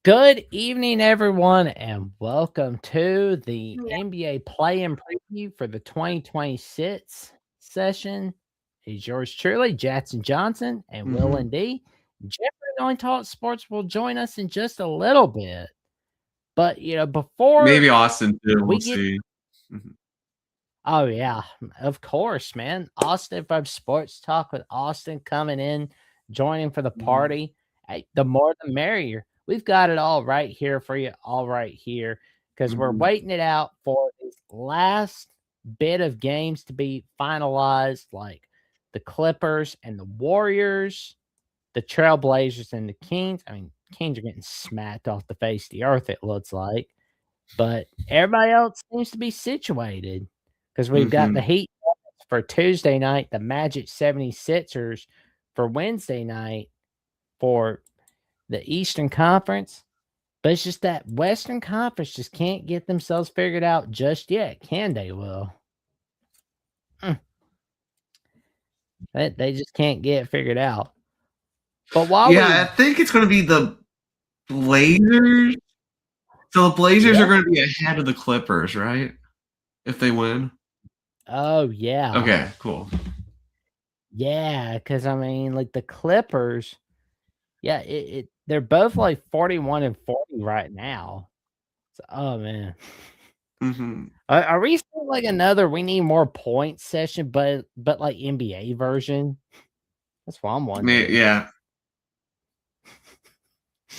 Good evening, everyone, and welcome to the Yeah. NBA play-in preview for the 2026 session. Is yours truly, Jackson Johnson and Will Mhm. and D. Jeffrey on Talk Sports will join us in just a little bit. But before Maybe Austin too, we we'll get see. Mhm. oh yeah, of course, man. Austin from Sports Talk with Austin coming in, joining for the Mhm. party. Hey, the more the merrier. We've got it all right here for you, all right here, because we're Mhm. waiting it out for this last bit of games to be finalized, like the Clippers and the Warriors, the Trailblazers and the Kings. I mean, Kings are getting smacked off the face of the earth, it looks like. But everybody else seems to be situated because we've got the Mhm. Heat for Tuesday night, the Magic 76ers for Wednesday night for the Eastern Conference. But it's just that Western Conference just can't get themselves figured out just yet, can they, Will? Mm, they just can't get it figured out. But while Yeah, we I think it's gonna be the Blazers. So the Blazers yeah. are gonna be ahead of the Clippers, right? If they win? Oh, yeah. Okay, cool. Yeah, because I mean, like the Clippers, yeah, they're both like 41 and 40 right now. So, oh man. Mhm. Are we still like another we need more points session, but like NBA version? That's what I'm wondering. Yeah.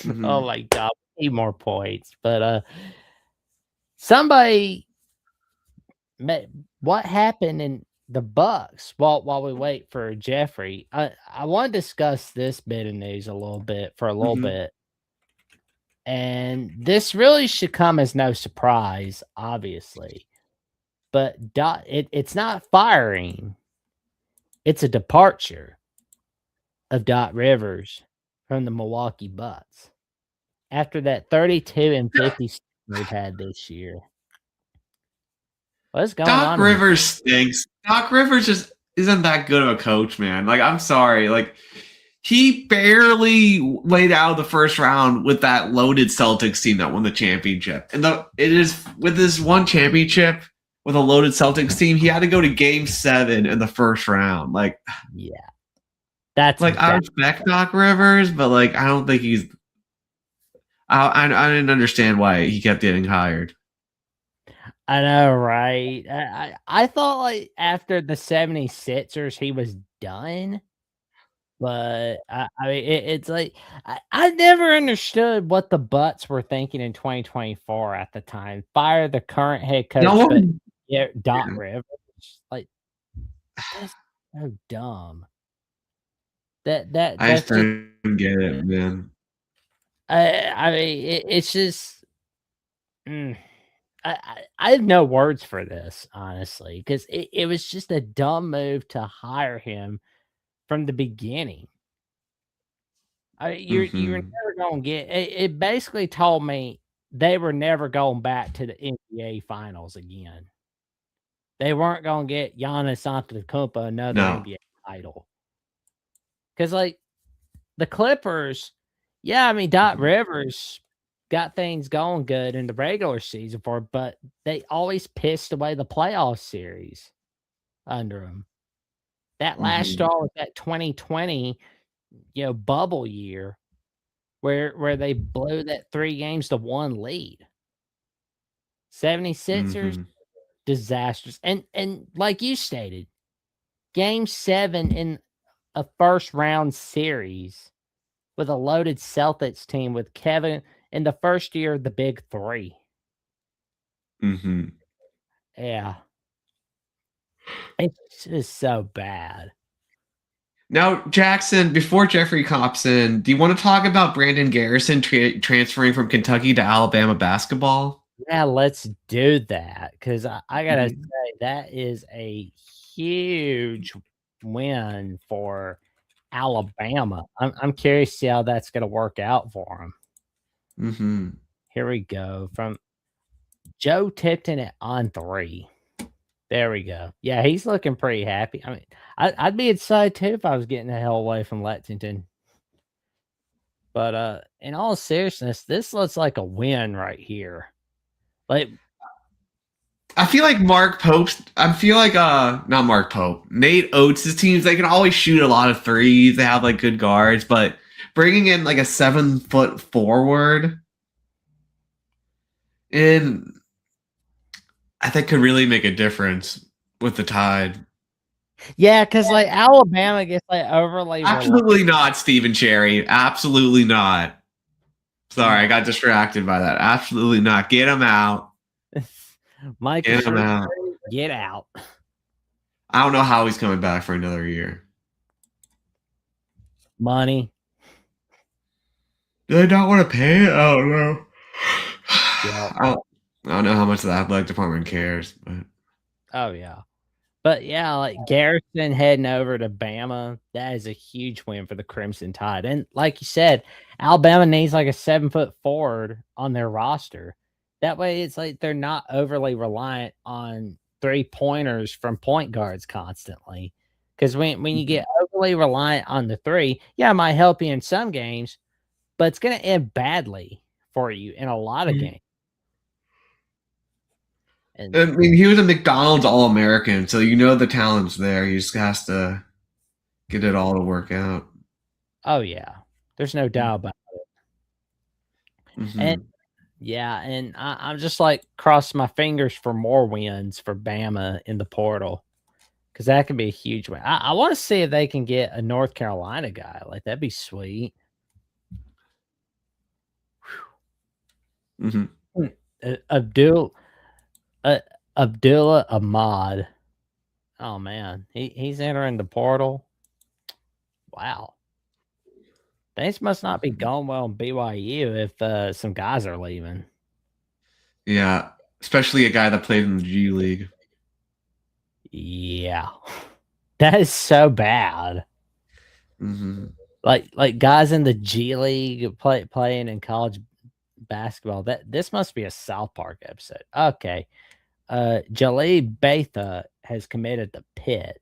Oh Mhm. my god, we need more points. But somebody what happened in the Bucks while we wait for Jeffrey. I want to discuss this bit of news a little bit for a little Mhm. bit. And this really should come as no surprise, obviously. But it's not firing. It's a departure of Dot Rivers from the Milwaukee Bucks after that 32 and 50 they've had this year. What's going Doc on in Rivers stinks. Doc Rivers just isn't that good of a coach, man. Like, I'm sorry. Like, he barely laid out of the first round with that loaded Celtics team that won the championship. And it is with this one championship with a loaded Celtics team, he had to go to game 7 in the first round. Yeah, that's I bad. respect Doc Rivers, but I don't think he's I didn't understand why he kept getting hired. I know, right? I thought like after the 76ers he was done, but I mean it's like I never understood what the Butts were thinking in 2024 at the time. Fire the current head No coach, but one yeah, Dot yeah. Rivers. Like that's so dumb. I just That's just don't get it, man. I mean it's just mm, I have no words for this honestly because it was just a dumb move to hire him from the beginning. You're Mhm. never gonna get it. Basically told me they were never going back to the NBA finals again. They weren't gonna get Giannis Antetokounmpo another No. NBA title because like the Clippers, yeah, I mean Dot Mhm. Rivers got things going good in the regular season for, but they always pissed away the playoff series under him. That last Mhm. straw was that 2020, bubble year where they blew that 3 games to 1 lead. 76ers, Mhm. disastrous. And like you stated, game 7 in a first round series with a loaded Celtics team with Kevin in the first year of the Big 3. Mhm. Yeah. It's just so bad. Now, Jackson, before Jeffrey cops in, do you want to talk about Brandon Garrison transferring from Kentucky to Alabama basketball? Yeah, let's do that because I gotta Mhm. say that is a huge win for Alabama. I'm curious to see how that's gonna work out for him. Mhm. Here we go from Joe Tipton at on 3. There we go. Yeah, he's looking pretty happy. I mean, I'd be excited too if I was getting the hell away from Lexington. But in all seriousness, this looks like a win right here. Like, I feel like not Mark Pope, Nate Oates' teams, they can always shoot a lot of threes. They have like good guards, but bringing in like a 7-foot forward and I think could really make a difference with the Tide. yeah, because like Alabama gets like overly Absolutely not, Stephen Cherry. Absolutely not. Sorry, I got distracted by that. Absolutely not. Get him out. Mike, Get him out. Get out. I don't know how he's coming back for another year. Money. Do they not want to pay it? I don't know. Yeah. I don't know how much the athletic department cares, but Oh yeah. But yeah, like Garrison heading over to Bama, that is a huge win for the Crimson Tide. And like you said, Alabama needs like a 7-foot forward on their roster. That way it's like they're not overly reliant on 3-pointers from point guards constantly. Because when you get overly reliant on the three, yeah, it might help you in some games, but it's gonna end badly for you in a lot of games. And I mean, he was a McDonald's All-American, so you know the talent's there. He just has to get it all to work out. oh yeah, there's no doubt about it. Mm-hmm. And yeah, and I'm just like crossing my fingers for more wins for Bama in the portal because that could be a huge win. I want to see if they can get a North Carolina guy. Like that'd be sweet. Mm-hmm. Abdullah Ahmad. Oh man, he's entering the portal. Wow, things must not be going well in BYU if some guys are leaving. Yeah, especially a guy that played in the G League. Yeah, that is so bad. Mm-hmm. Like guys in the G League playing in college basketball. This must be a South Park episode. Okay. Jaleel Betha has committed to Pitt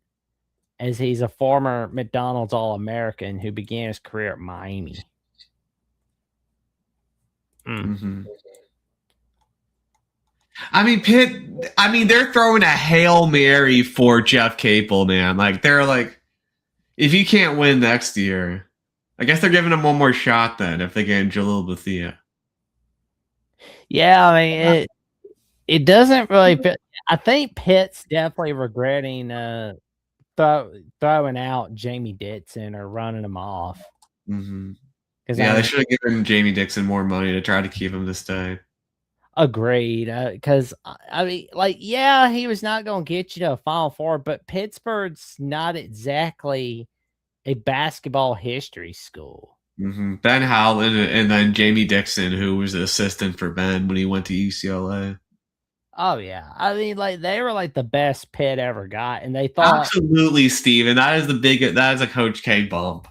as he's a former McDonald's All-American who began his career at Miami. Mm-hmm. I mean, Pitt. I mean, they're throwing a Hail Mary for Jeff Capel, man. Like they're like, if you can't win next year, I guess they're giving him one more shot then if they get Jaleel Bethea. Yeah, I mean it doesn't really fit. I think Pitt's definitely regretting throwing out Jamie Dixon or running him off. Mm-hmm. Yeah, they should have given Jamie Dixon more money to try to keep him to stay. Agreed. Because I mean, like, yeah, he was not going to get you to a Final Four, but Pittsburgh's not exactly a basketball history school. Mm-hmm. Ben Howland and then Jamie Dixon, who was the assistant for Ben when he went to UCLA. Oh yeah, I mean, like they were like the best Pitt ever got, and they thought absolutely, Steven. That is a Coach K bump.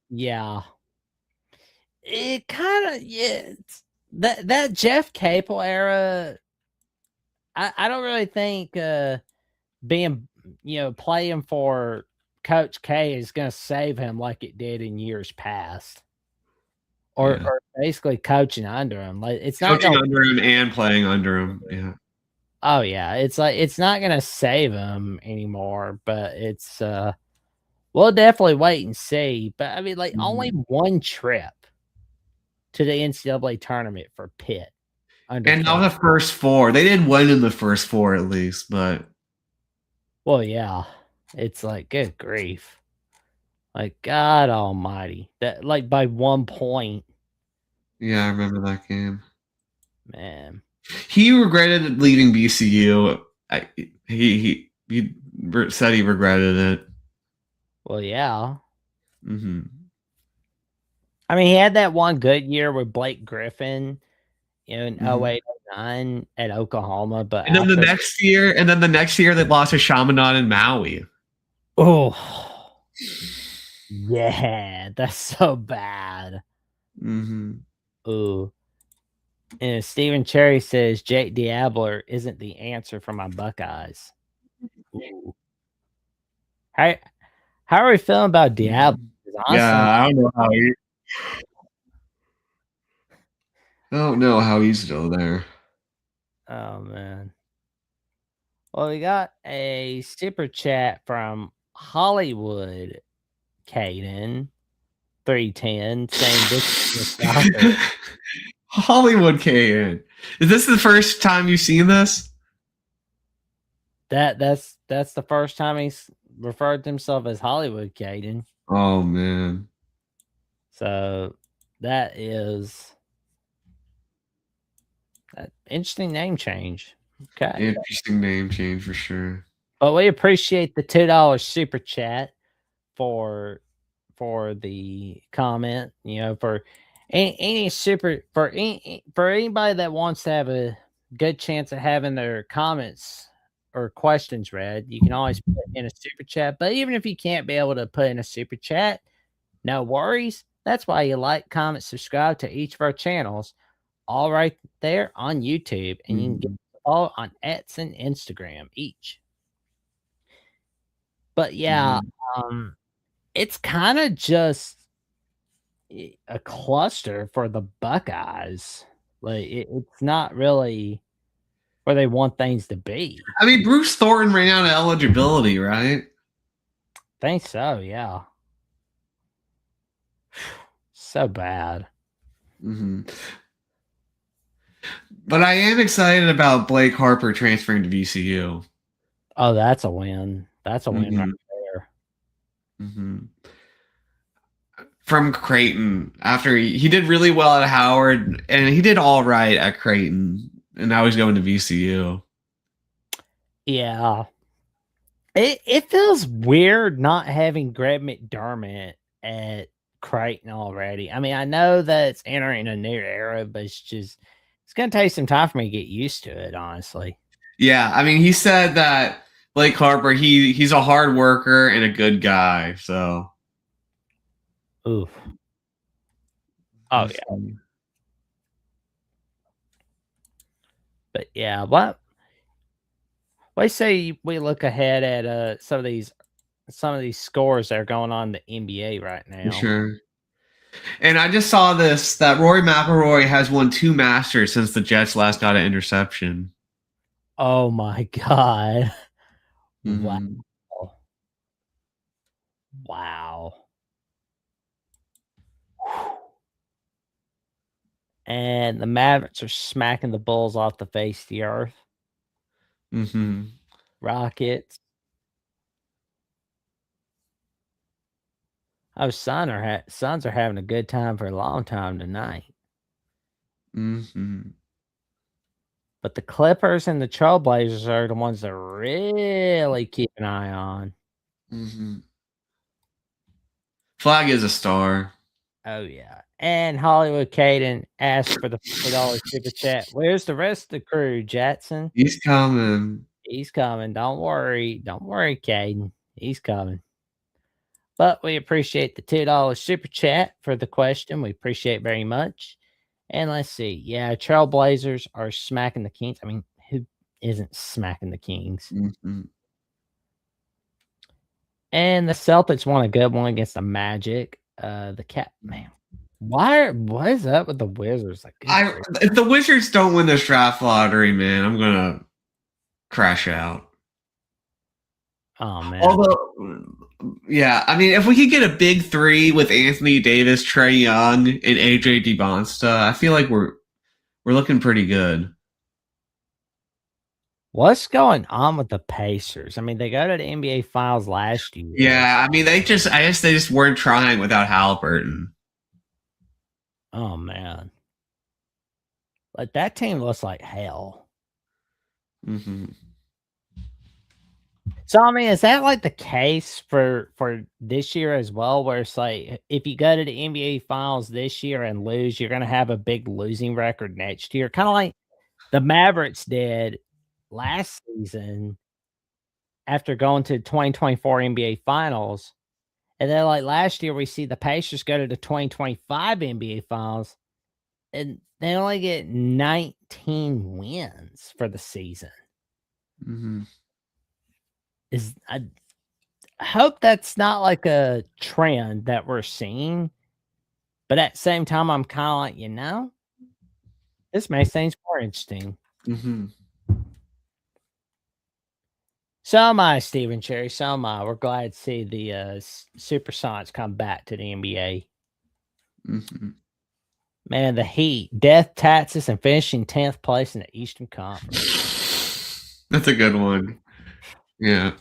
Yeah, it kind of that Jeff Capel era. I don't really think being playing for Coach K is going to save him like it did in years past. Or basically coaching under him. Like it's not coaching under him and playing under him. Yeah. Oh yeah. It's like it's not gonna save him anymore, but it's we'll definitely wait and see. But I mean, like only one trip to the NCAA tournament for Pitt. And now the first four. They did win in the first four at least, but well, yeah. It's like good grief. Like God almighty. That like by 1 point. Yeah, I remember that game. Man. He regretted leaving BCU. He said he regretted it. Well, yeah. Mm-hmm. I mean, he had that one good year with Blake Griffin, in 08-09 at Oklahoma. But and then the next year they lost to Chaminade and Maui. Oh, yeah, that's so bad. Mm-hmm. Ooh. And Stephen Cherry says Jake Diabler isn't the answer for my Buckeyes. Ooh. How are we feeling about Diablo? Honestly, yeah, I don't know how he. I don't know how he's still there. Oh man. Well, we got a super chat from Hollywood Caden 310 saying this is nostalgic. Hollywood KN. Is this the first time you've seen this? That's the first time he's referred to himself as Hollywood Caden. Oh man. So that is an interesting name change. Okay. Interesting name change for sure. But we appreciate the $2 super chat for the comment, you know, for any super for anybody that wants to have a good chance of having their comments or questions read, you can always put in a super chat. But even if you can't be able to put in a super chat, no worries. That's why you like, comment, subscribe to each of our channels, all right there on YouTube, and you can get all on X and Instagram each. But yeah, it's kind of just a cluster for the Buckeyes. Like it's not really where they want things to be. I mean, Bruce Thornton ran out of eligibility, right? Think so, yeah. So bad. But I am excited about Blake Harper transferring to VCU. Oh, that's a win. That's a win right there. From Creighton, after he did really well at Howard, and he did all right at Creighton, and now he's going to VCU. Yeah. It feels weird not having Greg McDermott at Creighton already. I mean, I know that it's entering a new era, but it's gonna take some time for me to get used to it, honestly. Yeah, I mean, he said that Blake Harper, he's a hard worker and a good guy. So, oof. Oh yeah. But yeah, what I say we look ahead at some of these scores that are going on in the NBA right now. Sure. And I just saw this that Rory McIlroy has won 2 Masters since the Jets last got an interception. Oh my god. Wow. Wow. And the Mavericks are smacking the Bulls off the face of the earth. Rockets. Oh, Suns are having a good time for a long time tonight. But the Clippers and the Trailblazers are the ones that really keep an eye on. Flag is a star. Oh yeah. And Hollywood Caden asked for the $4 super chat. Where's the rest of the crew, Jackson? He's coming. He's coming. Don't worry. Don't worry, Caden. He's coming. But we appreciate the $2 super chat for the question. We appreciate it very much. And let's see. Yeah, Trailblazers are smacking the Kings. I mean, who isn't smacking the Kings? And the Celtics won a good one against the Magic. The Cat, man. What is up with the Wizards? Like, if the Wizards don't win this draft lottery, man, I'm gonna crash out. Oh man. Although, yeah, I mean, if we could get a big 3 with Anthony Davis, Trae Young, and AJ DeBonsta, I feel like we're looking pretty good. What's going on with the Pacers? I mean, they go to the NBA Finals last year. Yeah, I mean, I guess they just weren't trying without Halliburton. Oh man, like that team looks like hell. So I mean, is that like the case for this year as well? Where it's like, if you go to the NBA Finals this year and lose, you're going to have a big losing record next year, kind of like the Mavericks did last season after going to 2024 NBA Finals. And then like last year, we see the Pacers go to the 2025 NBA Finals, and they only get 19 wins for the season. I hope that's not like a trend that we're seeing, But at the same time, I'm kind of like, this makes things more interesting. Mm-hmm. So am I, Stephen Cherry. So am I. We're glad to see the Supersonics come back to the NBA. Mm-hmm. Man, the Heat, death taxes, and finishing 10th place in the Eastern Conference. That's a good one. Yeah.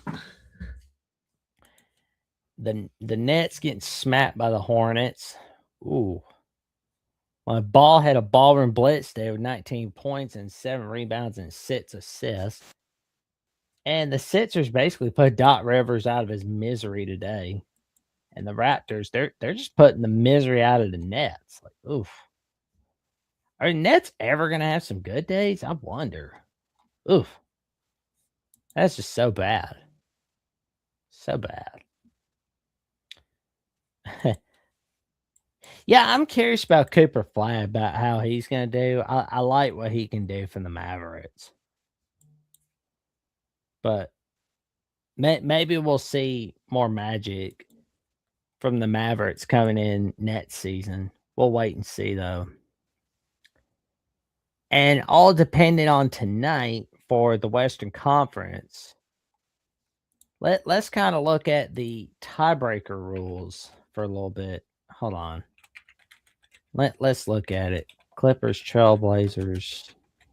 The Nets getting smacked by the Hornets. Ooh. My Ball had a ballroom blitz there with 19 points and 7 rebounds and 6 assists. And the Sixers basically put Doc Rivers out of his misery today. And the Raptors, they're just putting the misery out of the Nets. Like, oof. Are the Nets ever gonna have some good days? I wonder. Oof. That's just so bad. So bad. Yeah, I'm curious about Cooper Flag, about how he's gonna do. I like what he can do from the Mavericks. But maybe we'll see more magic from the Mavericks coming in next season. We'll wait and see, though. And all depending on tonight for the Western Conference, let's kind of look at the tiebreaker rules for a little bit. Hold on. Let's look at it. Clippers, Trailblazers.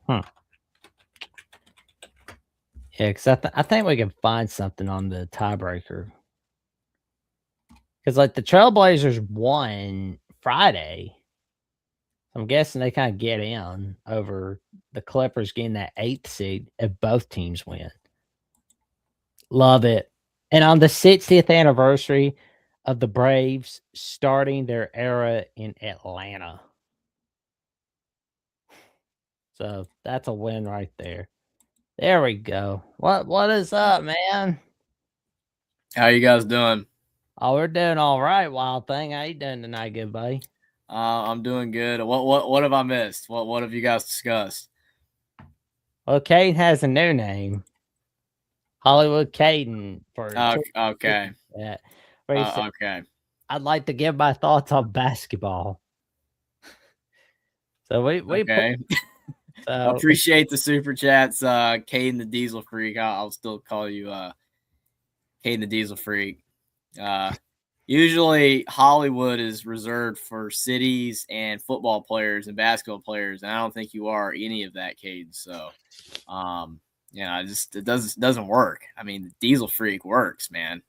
Yeah, because I think we can find something on the tiebreaker. Because, like, the Trailblazers won Friday. I'm guessing they kind of get in over the Clippers getting that 8th seed if both teams win. Love it. And on the 60th anniversary of the Braves starting their era in Atlanta. So that's a win right there. There we go. What is up, man? How you guys doing? Oh, we're doing all right, Wild Thing. How you doing tonight, good buddy? I'm doing good. What have I missed? What have you guys discussed? Well, Caden has a new name. Hollywood Caden for Okay. Yeah. Said, okay. I'd like to give my thoughts on basketball. So we okay. I appreciate the super chats, Caden the Diesel Freak. I'll still call you Caden the Diesel Freak. Usually Hollywood is reserved for cities and football players and basketball players, and I don't think you are any of that, Caden. So, it doesn't work. I mean, the Diesel Freak works, man.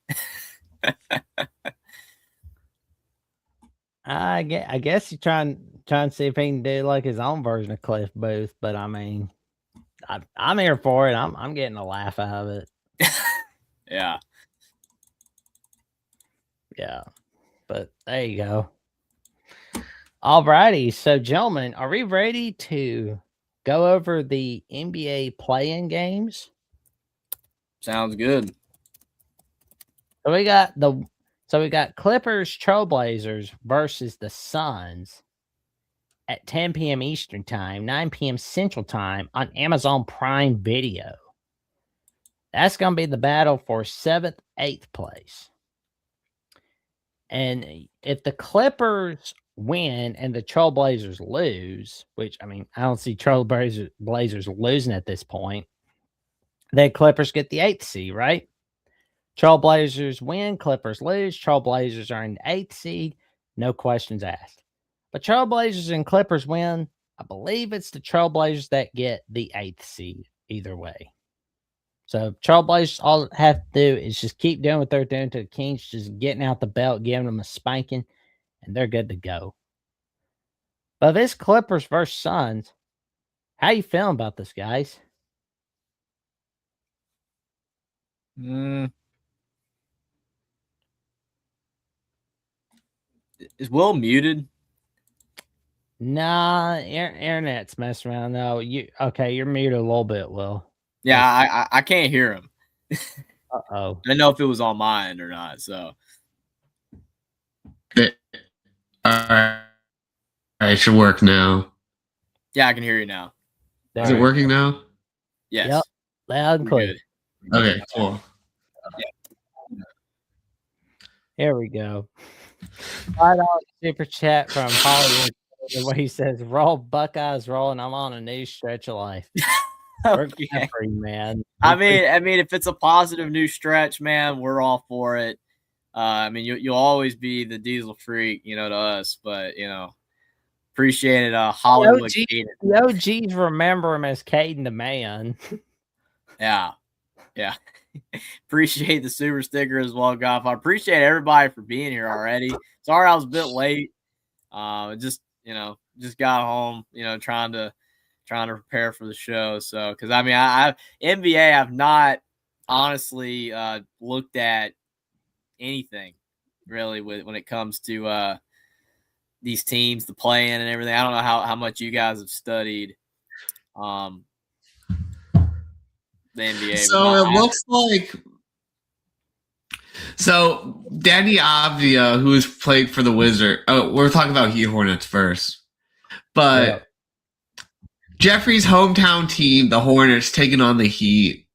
I guess you're trying to see if he can do like his own version of Cliff Booth, but I mean, I'm here for it. I'm getting a laugh out of it. Yeah. Yeah. But there you go. All righty. So, gentlemen, are we ready to go over the NBA play-in games? Sounds good. So we got Clippers Trailblazers versus the Suns at 10 p.m. Eastern Time, 9 p.m. Central Time on Amazon Prime Video. That's going to be the battle for 7th, 8th place. And if the Clippers win and the Trailblazers lose, which, I mean, I don't see Trailblazers losing at this point, then Clippers get the 8th seed, right? Trailblazers win, Clippers lose. Trailblazers are in the 8th seed. No questions asked. But Trailblazers and Clippers win. I believe it's the Trailblazers that get the 8th seed either way. So Trailblazers, all they have to do is just keep doing what they're doing to the Kings, just getting out the belt, giving them a spanking, and they're good to go. But this Clippers versus Suns, how you feeling about this, guys? Is Will muted? Nah, internet's messing around. No, you're muted a little bit, Will. Yeah, I can't hear him. Uh-oh. I didn't know if it was on mine or not, so. All right. It should work now. Yeah, I can hear you now. Is it working now? Yes. Yep. Loud and clear. Okay, cool. Yeah. Here we go. $5 super chat from Hollywood. Where he says, "Roll Buckeyes, roll," and I'm on a new stretch of life. We're Okay. free, man. I mean, if it's a positive new stretch, man, we're all for it. I mean, you'll always be the Diesel freak, to us, but appreciate it. Hollywood. The OGs remember him as Caden the Man. Yeah. Appreciate the super sticker as well, Goff. I appreciate everybody for being here already. Sorry I was a bit late. Just got home, trying to prepare for the show. So, because I NBA, I've not honestly looked at anything really when it comes to these teams, the play-in and everything. I don't know how much you guys have studied the NBA. So it looks like Danny Avdia, who's played for the Wizard. Oh, we're talking about Heat Hornets first, but Jeffrey's hometown team, the Hornets, taking on the Heat.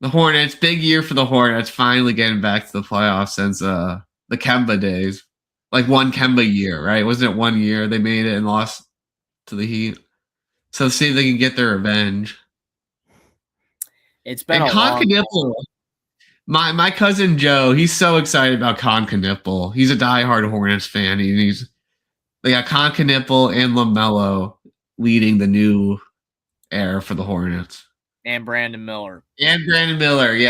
The Hornets, big year for the Hornets, finally getting back to the playoffs since the Kemba days. Like one Kemba year, right? Wasn't it 1 year they made it and lost to the Heat? So see if they can get their revenge. It's been a Con long Knipple, my cousin Joe, he's so excited about Con Knipple. He's a diehard Hornets fan. They got Con Knipple and LaMelo leading the new era for the Hornets. And Brandon Miller. Yeah,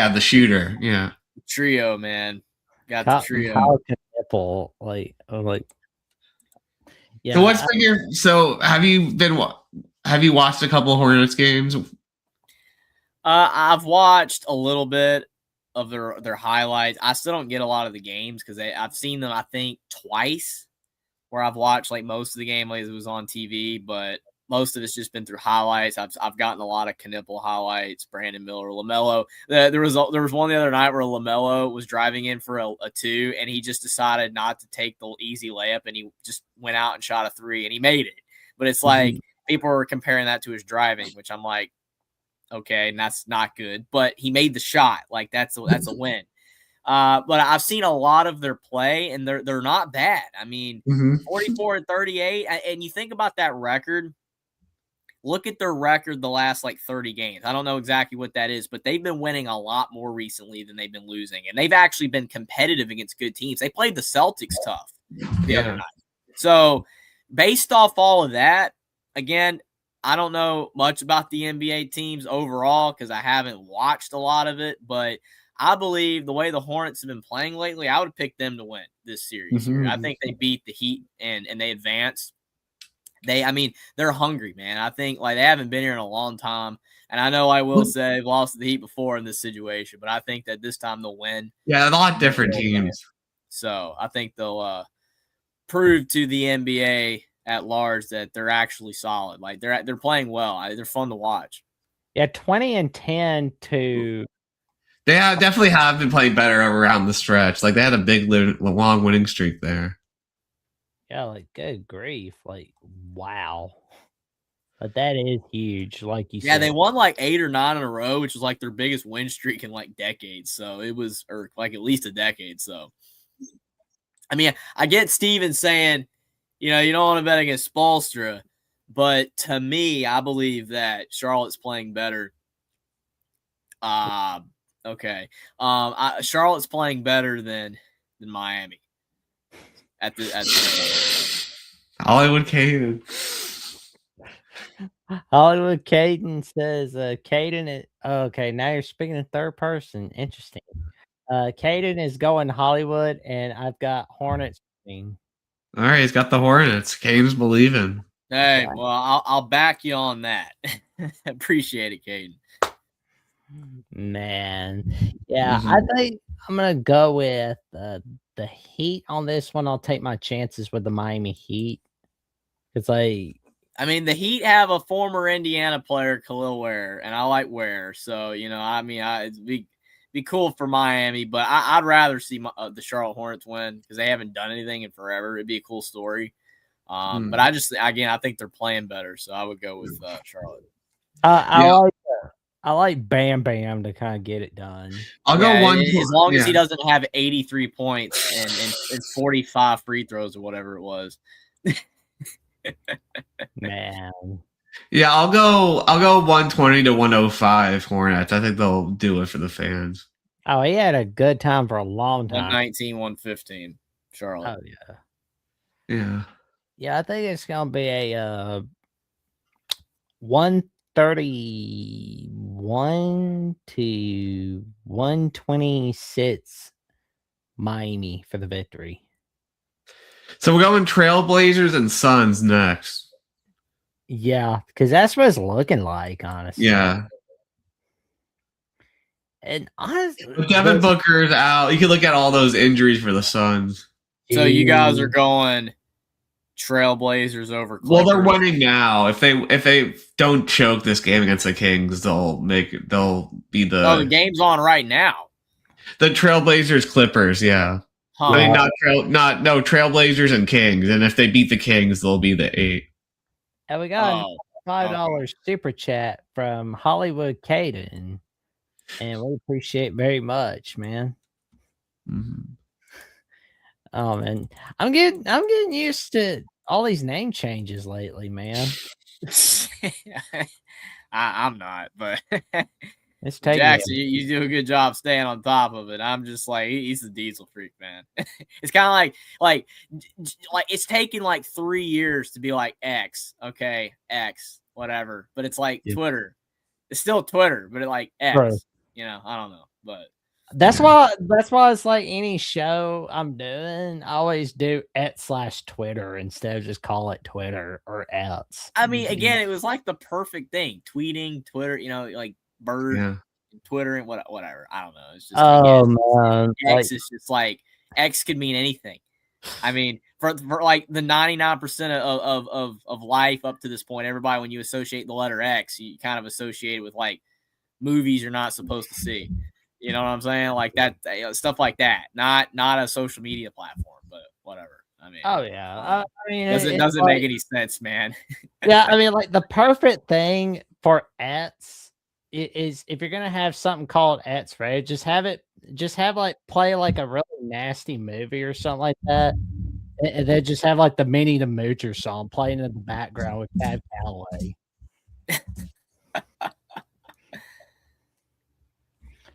the shooter. Yeah. Trio, man. Got the trio. Nipple, yeah. So what's been your? So have you watched a couple of Hornets games? I've watched a little bit of their highlights. I still don't get a lot of the games because I've seen them, I think, twice, where I've watched like most of the game like it was on TV, but most of it's just been through highlights. I've gotten a lot of Knipple highlights, Brandon Miller, LaMelo. There was one the other night where LaMelo was driving in for a 2, and he just decided not to take the easy layup, and he just went out and shot a 3, and he made it. But it's like people are comparing that to his driving, which I'm like, okay, and that's not good. But he made the shot. Like that's a win. But I've seen a lot of their play, and they're not bad. I mean, 44-38, and you think about that record. Look at their record the last 30 games. I don't know exactly what that is, but they've been winning a lot more recently than they've been losing. And they've actually been competitive against good teams. They played the Celtics tough the other night. So based off all of that, again, I don't know much about the NBA teams overall because I haven't watched a lot of it, but I believe the way the Hornets have been playing lately, I would pick them to win this series. I think they beat the Heat and they advanced. They're hungry, man. I think they haven't been here in a long time. And I know I will say they've lost to the Heat before in this situation, but I think that this time they'll win. Yeah, a lot different teams. So I think they'll prove to the NBA at large that they're actually solid. They're playing well. They're fun to watch. Yeah, 20-10 to. They definitely have been playing better around the stretch. They had a big, long winning streak there. Yeah, good grief. Wow. But that is huge, like you said. Yeah, they won 8 or 9 in a row, which was their biggest win streak in decades. So it was, or at least a decade. So, I get Steven saying, you don't want to bet against Spoelstra, but to me, I believe that Charlotte's playing better. Okay. Charlotte's playing better than Miami. At the Hollywood Caden. Hollywood Caden says Caden okay, now you're speaking in third person. Interesting. Caden is going Hollywood and I've got Hornets. All right, he's got the Hornets. Caden's believing. Hey, well, I'll back you on that. Appreciate it, Caden. Man. Yeah, I think I'm gonna go with the Heat on this one. I'll take my chances with the Miami Heat. It's the Heat have a former Indiana player, Khalil Ware, and I like Ware. So, it'd be cool for Miami, but I'd rather see the Charlotte Hornets win because they haven't done anything in forever. It'd be a cool story. But I think they're playing better, so I would go with Charlotte. I like Bam Bam to kind of get it done. I'll go one. As long as he yeah. doesn't have 83 points and 45 free throws or whatever it was. Man. Yeah, I'll go 120 to 105 Hornets. I think they'll do it for the fans. Oh, he had a good time for a long time. 119, 115. Charlotte. Oh yeah. Yeah. Yeah, I think it's gonna be a 131 to 126 Miami for the victory. So we're going Trailblazers and Suns next. Yeah, because that's what it's looking like, honestly. Yeah. And honestly, If Devin Booker's out, you can look at all those injuries for the Suns. So you guys are going Trailblazers over Clippers. Well, they're winning now. If they don't choke this game against the Kings, they'll be the game's on right now. The Trailblazers Clippers, yeah. Huh. I mean, no Trailblazers and Kings, and if they beat the Kings, they'll be the 8. And we got a $5 super chat from Hollywood Caden, and we appreciate very much, man. Mm-hmm. Oh man, I'm getting used to all these name changes lately, man. I'm not, but it's taking Jackson, you do a good job staying on top of it. I'm just like he's a diesel freak, man. It's kind of like it's taken like 3 years to be like X, okay, X, whatever. But it's like Twitter. It's still Twitter, but it like X. Right. You know, I don't know, but. That's why it's like any show I'm doing, I always do @/Twitter instead of just call it Twitter or @. I mean, again, it was like the perfect thing. Tweeting, Twitter, you know, like Bird, Twitter, and whatever. I don't know. It's just man. X is just like X could mean anything. I mean, for like the 99% of life up to this point, everybody, when you associate the letter X, you kind of associate it with like movies you're not supposed to see. You know what I'm saying? Like that, stuff like that. Not a social media platform, but whatever. I mean, oh yeah. I mean, it doesn't make any sense, man. Yeah, I mean, like the perfect thing for @s is if you're gonna have something called @s, right? Just have like play like a really nasty movie or something like that, and then just have like the Minnie the Moocher song playing in the background with Cab Calloway.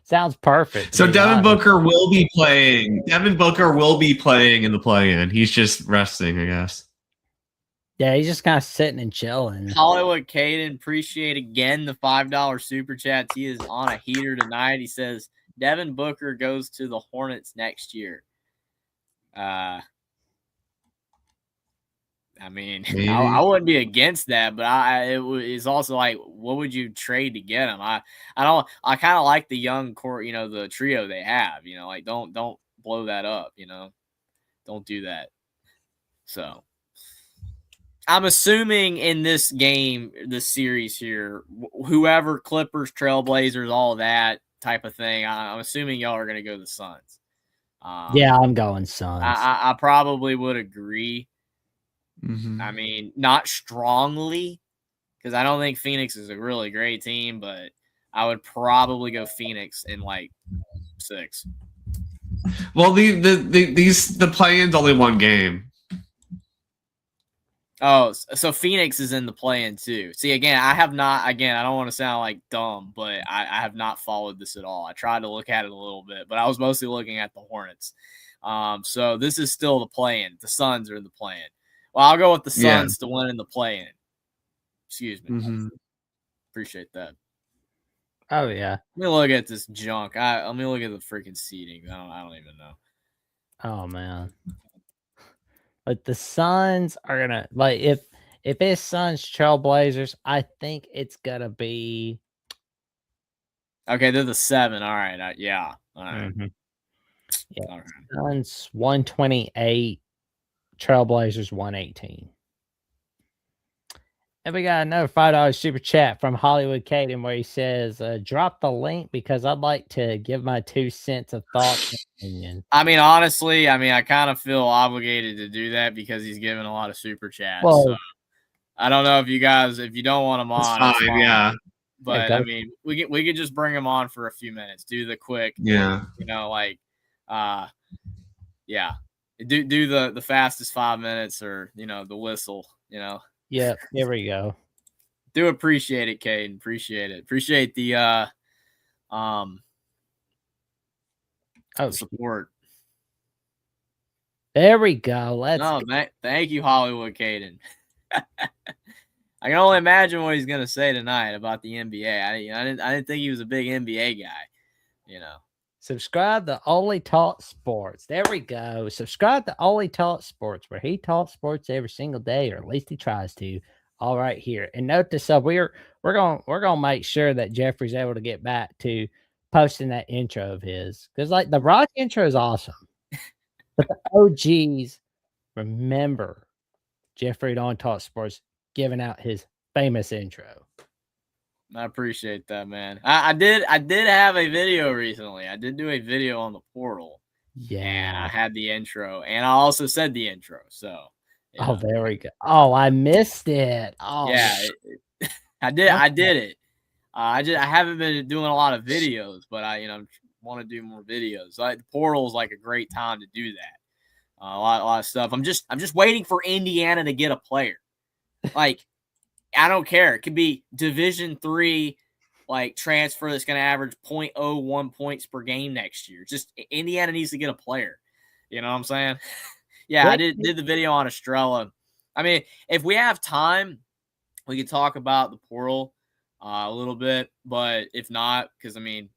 Sounds perfect. So Devin Booker will be playing. Devin Booker will be playing in the play-in. He's just resting, I guess. Yeah, he's just kind of sitting and chilling. Hollywood Caden, appreciate again the $5 super chats. He is on a heater tonight. He says Devin Booker goes to the Hornets next year. I mean, I wouldn't be against that, but it's also like, what would you trade to get him? I kind of like the young core, you know, the trio they have, you know, like don't blow that up, you know, don't do that. So I'm assuming in this game, this series here, whoever Clippers, Trailblazers, all that type of thing, I'm assuming y'all are going to go the Suns. Yeah, I'm going Suns. I probably would agree. Mm-hmm. I mean, not strongly, because I don't think Phoenix is a really great team, but I would probably go Phoenix in like 6. Well, the play-in's only one game. Oh, so Phoenix is in the play-in too. See, again, I don't want to sound like dumb, but I have not followed this at all. I tried to look at it a little bit, but I was mostly looking at the Hornets. So this is still the play-in. The Suns are in the play-in. Well, I'll go with the Suns to win in the play-in. Excuse me. Mm-hmm. Appreciate that. Oh yeah. Let me look at this junk. Let me look at the freaking seating. I don't even know. Oh man. But the Suns are gonna if it's Suns Trailblazers, I think it's gonna be okay. They're the 7. All right. Yeah. All right. Mm-hmm. Yeah. All right. Suns 128. Trailblazers 118. And we got another $5 super chat from Hollywood Caden where he says, drop the link because I'd like to give my 2 cents of thoughts and opinion. I mean, honestly, I kind of feel obligated to do that because he's giving a lot of super chats. Well, so I don't know if you don't want him on. It's fine, yeah. But go. I mean, we could just bring him on for a few minutes, do the quick, Yeah. Yeah, do the fastest 5 minutes, or the whistle. Yep, there we go. Do appreciate it, Caden. Appreciate it. Appreciate the support. There we go. Thank you, Hollywood Caden. I can only imagine what he's gonna say tonight about the NBA. I didn't think he was a big NBA guy. Subscribe to Only Talk Sports. There we go. Subscribe to Only Talk Sports, where he talks sports every single day, or at least he tries to. All right here. And note this up. We're gonna make sure that Jeffrey's able to get back to posting that intro of his. Because like the Rock intro is awesome. But the OGs remember Jeffrey at On Talk Sports giving out his famous intro. I appreciate that, man. I did have a video recently. I did do a video on the portal. Yeah. And I had the intro, and I also said the intro. So Oh, there we go. Oh, I missed it. Oh yeah, I did it. I haven't been doing a lot of videos, but I want to do more videos. Like the portal is like a great time to do that. A lot of stuff. I'm just waiting for Indiana to get a player. Like I don't care. It could be Division III, like transfer that's going to average 0.01 points per game next year. Just Indiana needs to get a player. You know what I'm saying? Yeah, I did the video on Estrella. I mean, if we have time, we could talk about the portal a little bit. But if not, because I mean,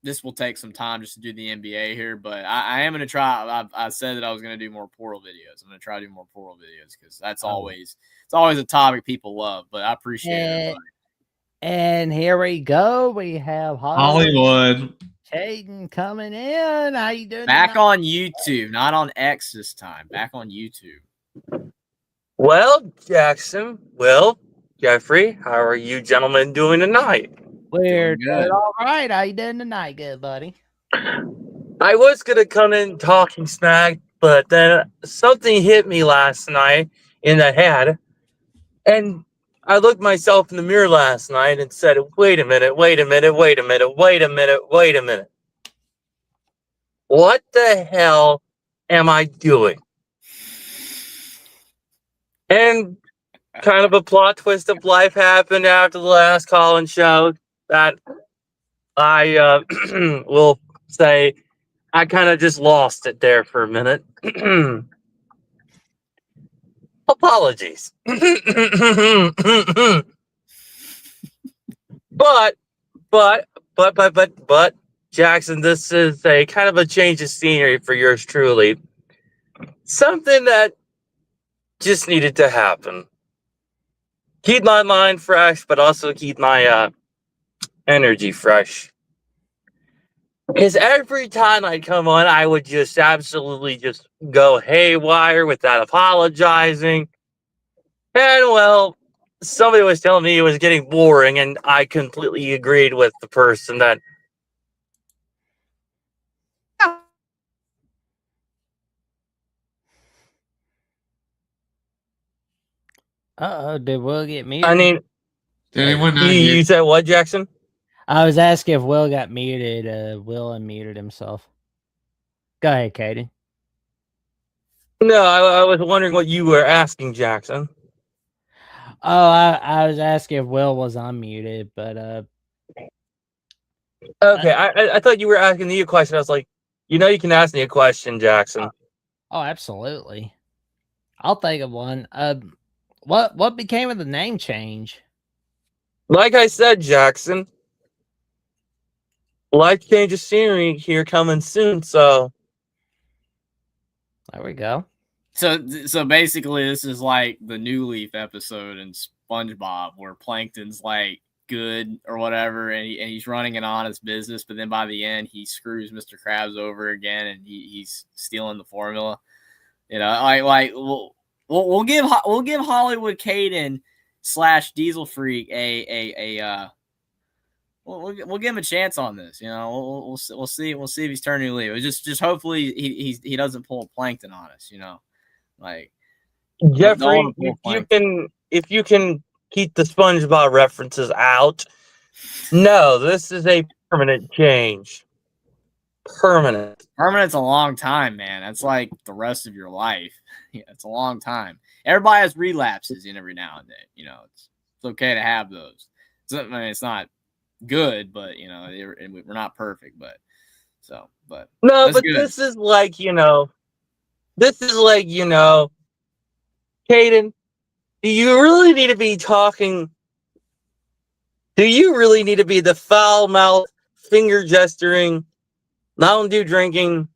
this will take some time just to do the NBA here. But I am going to try. I said that I was going to do more portal videos. I'm going to try to do more portal videos because that's always a topic people love. But I appreciate it. And here we go. We have Hollywood Caden coming in. How you doing? Back on YouTube, not on X this time. Back on YouTube. Well, Jackson, Will, Jeffrey, how are you gentlemen doing tonight? We're doing all right. How you doing tonight, good buddy? I was going to come in talking smack, but then something hit me last night in the head. And I looked myself in the mirror last night and said, wait a minute. What the hell am I doing? And kind of a plot twist of life happened after the last call-in show that I will say I kind of just lost it there for a minute. Apologies. But Jackson, this is a kind of a change of scenery for yours truly. Something that just needed to happen. Keep my mind fresh, but also keep my energy fresh. Because every time I come on, I would just absolutely just go haywire without apologizing. And well, somebody was telling me it was getting boring, and I completely agreed with the person that. Did Will get muted? I mean, Did anyone not you get- said what, Jackson? I was asking if Will got muted. Will unmuted himself. Go ahead, Kaden. No, I was wondering what you were asking, Jackson. Oh, I was asking if Will was unmuted, but Okay, I thought you were asking me a question. I was like, you can ask me a question, Jackson. oh, absolutely. I'll think of one. What became of the name change? Like I said, Jackson, life change of scenery here coming soon. So There we go. So basically, this is like the New Leaf episode in SpongeBob, where Plankton's like good or whatever, and he's running an honest business, but then by the end, he screws Mr. Krabs over again, and he's stealing the formula. We'll give Hollywood Caden / Diesel Freak we'll give him a chance on this. We'll see if he's turning New Leaf. Just hopefully he doesn't pull a Plankton on us. Like Jeffrey, if you can keep the SpongeBob references out, No, this is a permanent change. Permanent. Permanent's a long time, man. That's like the rest of your life. Yeah, it's a long time. Everybody has relapses in every now and then. You know, it's okay to have those. I mean, it's not good, but you know, we're not perfect. But No, that's but good. this is like, Caden, do you really need to be talking? Do you really need to be the foul mouth, finger gesturing, Mountain Dew drinking,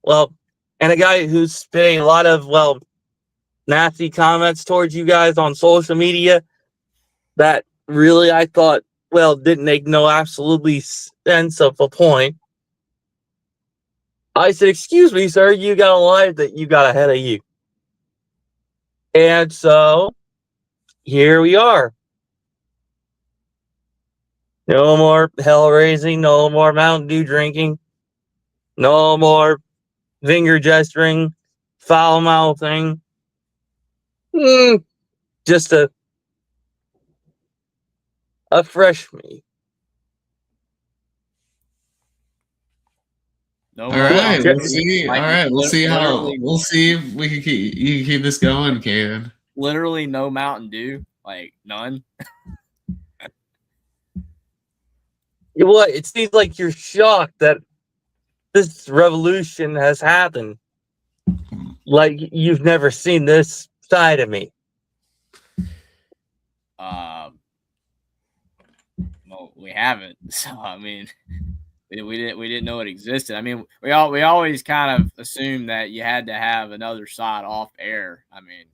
and a guy who's spitting a lot of, nasty comments towards you guys on social media that really I thought, didn't make no absolutely sense of a point. I said, excuse me, sir, you got a life that you got ahead of you. And so here we are. No more hell raising, no more Mountain Dew drinking, no more finger gesturing, foul mouthing. Just a fresh me. No All more right, Mountain we'll Dew. see. All Like, right, we'll see how. literally- We'll see if we can keep you can keep this going, Caden. Literally no Mountain Dew, like none. What? It seems like you're shocked that this revolution has happened. Like you've never seen this side of me. Well, we haven't. So I mean, we didn't know it existed. I mean, we always kind of assumed that you had to have another side off air. I mean,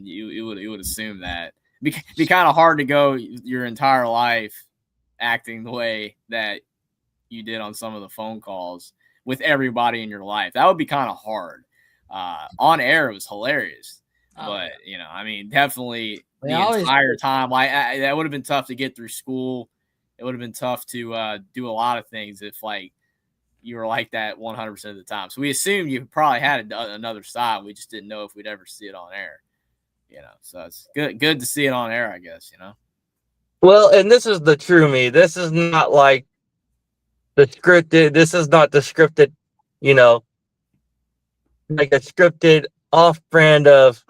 you would assume that. Be kind of hard to go your entire life acting the way that you did on some of the phone calls with everybody in your life. That would be kind of hard. On air, it was hilarious, but you know, I mean, definitely the entire time. Like that would have been tough to get through school. It would have been tough to do a lot of things if like you were like that 100% of the time. So we assumed you probably had another side. We just didn't know if we'd ever see it on air. You know, so it's good to see it on air, I guess. You know. Well, and this is the true me. This is not like the scripted. This is not the scripted. You know, like a scripted off-brand of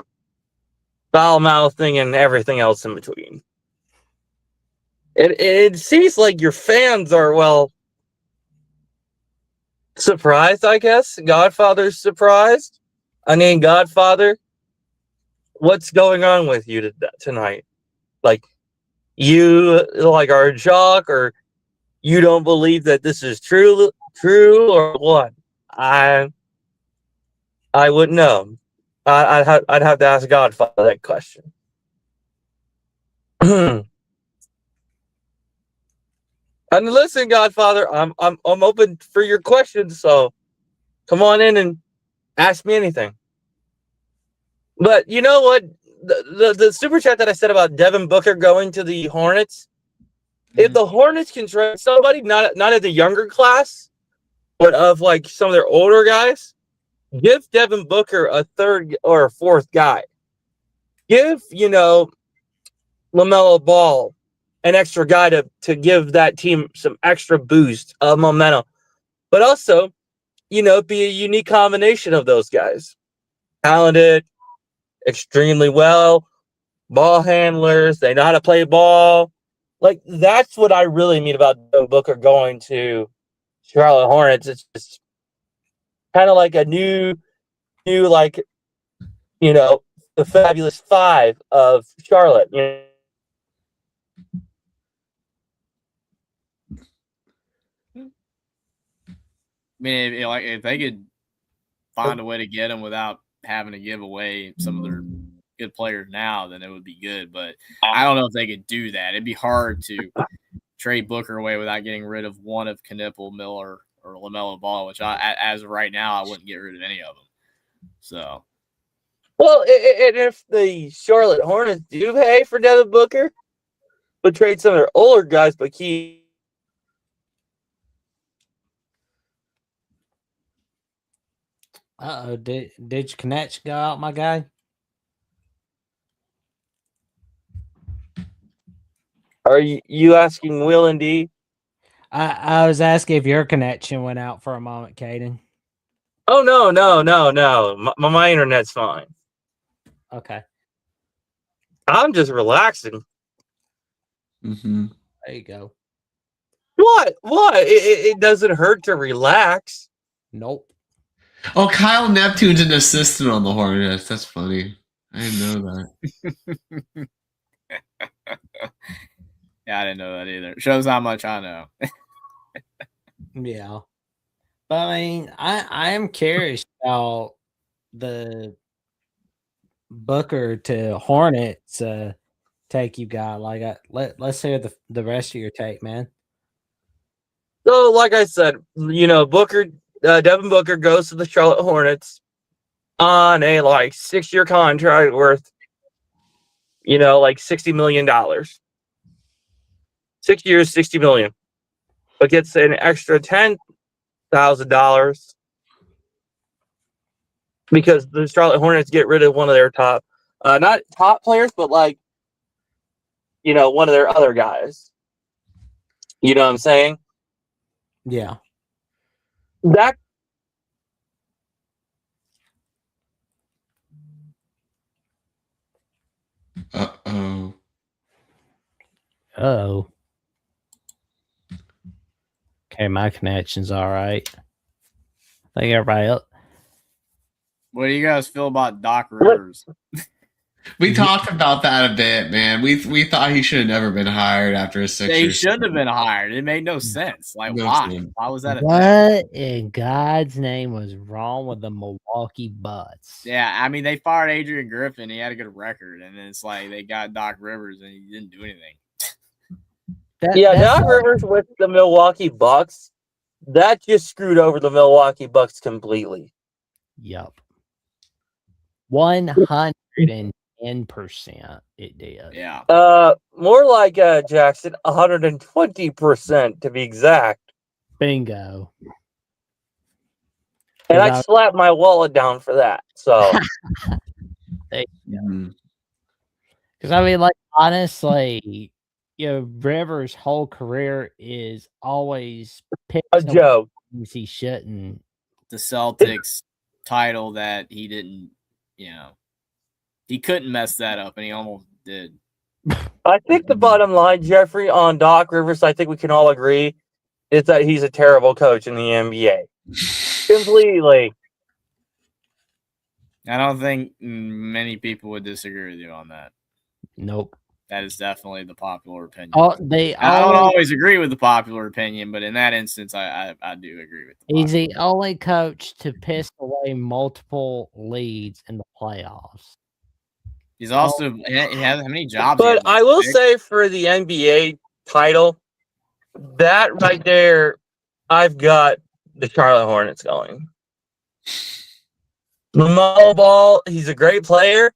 foul mouthing and everything else in between. It seems like your fans are surprised, I guess. Godfather's surprised. I mean, Godfather, what's going on with you tonight? Like, you are in shock, or you don't believe that this is true, or what? I wouldn't know. I'd have to ask Godfather that question. And listen, Godfather, I'm open for your questions, so come on in and ask me anything. But you know what? The super chat that I said about Devin Booker going to the Hornets, if the Hornets can trade somebody, not at the younger class, but of like some of their older guys, give Devin Booker a third or a fourth guy. Give, LaMelo Ball an extra guy to give that team some extra boost of momentum. But also, be a unique combination of those guys. Talented, extremely well, ball handlers, they know how to play ball. Like, that's what I really mean about Devin Booker going to Charlotte Hornets. It's just kind of like a new, the Fabulous Five of Charlotte. I mean, if they could find a way to get him without having to give away some of their good players now, then it would be good. But I don't know if they could do that. It'd be hard to trade Booker away without getting rid of one of Knipple, Miller, or LaMelo Ball, which as of right now, I wouldn't get rid of any of them. So, well, and if the Charlotte Hornets do pay for Devin Booker, but trade some of their older guys, but keep. Did your connection go out, my guy? Are you asking Will and D? I was asking if your connection went out for a moment, Caden. Oh no. My internet's fine. Okay, I'm just relaxing. Mm-hmm. there you go. What? It doesn't hurt to relax. Nope. Oh, Kyle Neptune's an assistant on the Hornets. That's funny. I didn't know that. Yeah, I didn't know that either. Shows how much I know. Yeah, but I mean, I am curious about the Booker to Hornets take you got. Like, let's hear the rest of your take, man. So, like I said, Booker, Devin Booker goes to the Charlotte Hornets on a 6-year contract worth, $60 million. 6 years, $60 million, but gets an extra $10,000 because the Charlotte Hornets get rid of one of their top, not top players, but one of their other guys. You know what I'm saying? Yeah. That Uh-oh. Oh. Okay, my connection's all right. I think everybody else. What do you guys feel about Doc Rivers? We talked about that a bit, man. We thought he should have never been hired after a 6 He years. shouldn't have been hired. It made no sense. Like, No why? sense. Why was that a thing? What in God's name was wrong with the Milwaukee Bucks? Yeah, I mean, they fired Adrian Griffin. He had a good record, and then it's like they got Doc Rivers, and he didn't do anything. That's Doc Rivers with the Milwaukee Bucks, that just screwed over the Milwaukee Bucks completely. Yup. 110% it did. Yeah. More like Jackson, 120% to be exact. Bingo. And I'd slap my wallet down for that. So Mhm. Because I mean, honestly, Rivers' whole career is always a picking joke. things he shouldn't. The Celtics title that he didn't, he couldn't mess that up, and he almost did. I think the bottom line, Jeffrey, on Doc Rivers, I think we can all agree, is that he's a terrible coach in the NBA. Completely. I don't think many people would disagree with you on that. Nope. That is definitely the popular opinion. I don't always agree with the popular opinion, but in that instance, I do agree with the He's the only coach to piss away multiple leads in the playoffs. He's also he has how many jobs? But I will say for the NBA title, that right there, I've got the Charlotte Hornets going. LaMelo Ball, he's a great player.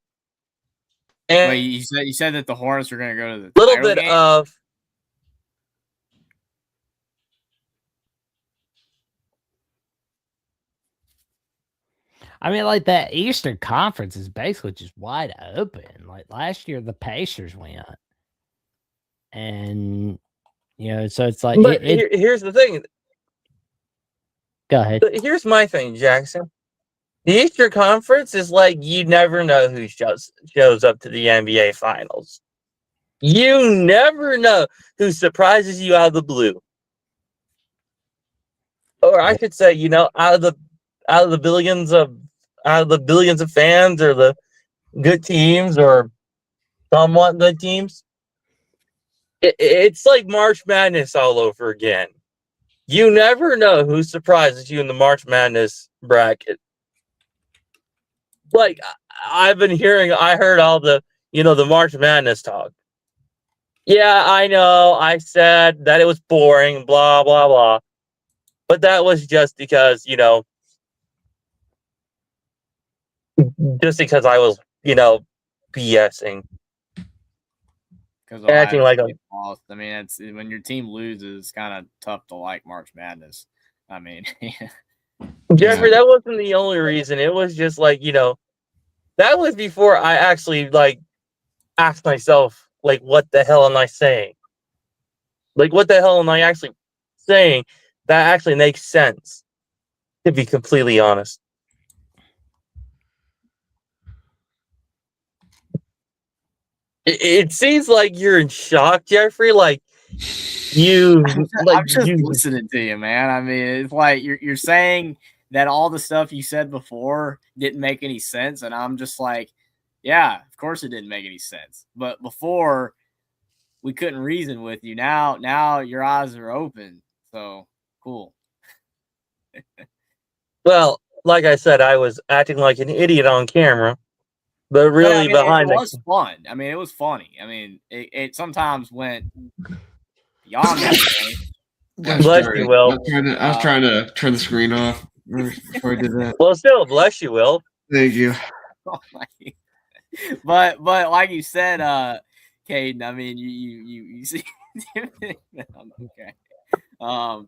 And wait, you said that the Hornets are going to go to the little title bit game? of I mean, that Eastern Conference is basically just wide open. Like last year, the Pacers went, and so it's like. But here's the thing. Go ahead. Here's my thing, Jackson. The Eastern Conference is you never know who shows up to the NBA Finals. You never know who surprises you out of the blue. Or I should say, out of the billions of fans or the good teams or somewhat good teams. It's like March Madness all over again. You never know who surprises you in the March Madness bracket. I heard all the, the March Madness talk. Yeah, I know. I said that it was boring, blah, blah, blah. But that was just because, I was, BSing. Because acting like lost. I mean, it's when your team loses, it's kind of tough to like March Madness. I mean, Jeffrey, that wasn't the only reason. It was just that was before I actually asked myself, what the hell am I saying? Like, what the hell am I actually saying that actually makes sense? To be completely honest. It seems like you're in shock, Jeffrey. Like you, I'm just listening to you, man. I mean, it's like you're saying that all the stuff you said before didn't make any sense, and I'm just like, yeah, of course it didn't make any sense. But before we couldn't reason with you. Now your eyes are open. So cool. Well, like I said, I was acting like an idiot on camera, but really But, I mean, behind it was fun. I mean, it was funny. I mean, it sometimes went beyond that point. Gosh Bless darn you, it. Will. I was trying to turn the screen off before I did that. Well, still, bless you, Will. Thank you. but like you said, Caden, I mean, you see, okay. What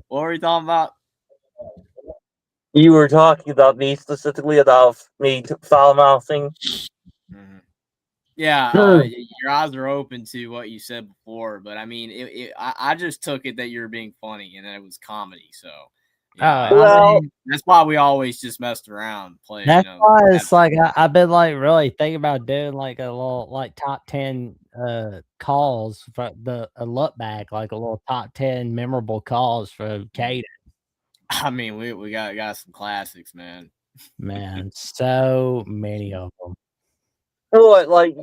were we talking about? You were talking about me specifically about me foul mouthing. Mm-hmm. Yeah, your eyes are open to what you said before, but I mean, I just took it that you were being funny and that it was comedy. So, yeah, Well, that's why we always just messed around playing. That's why it's like I've been like really thinking about doing like a little like top 10 calls for a look back, like a little top 10 memorable calls for Caden. I mean, we got some classics, man. Man, so many of them. what, like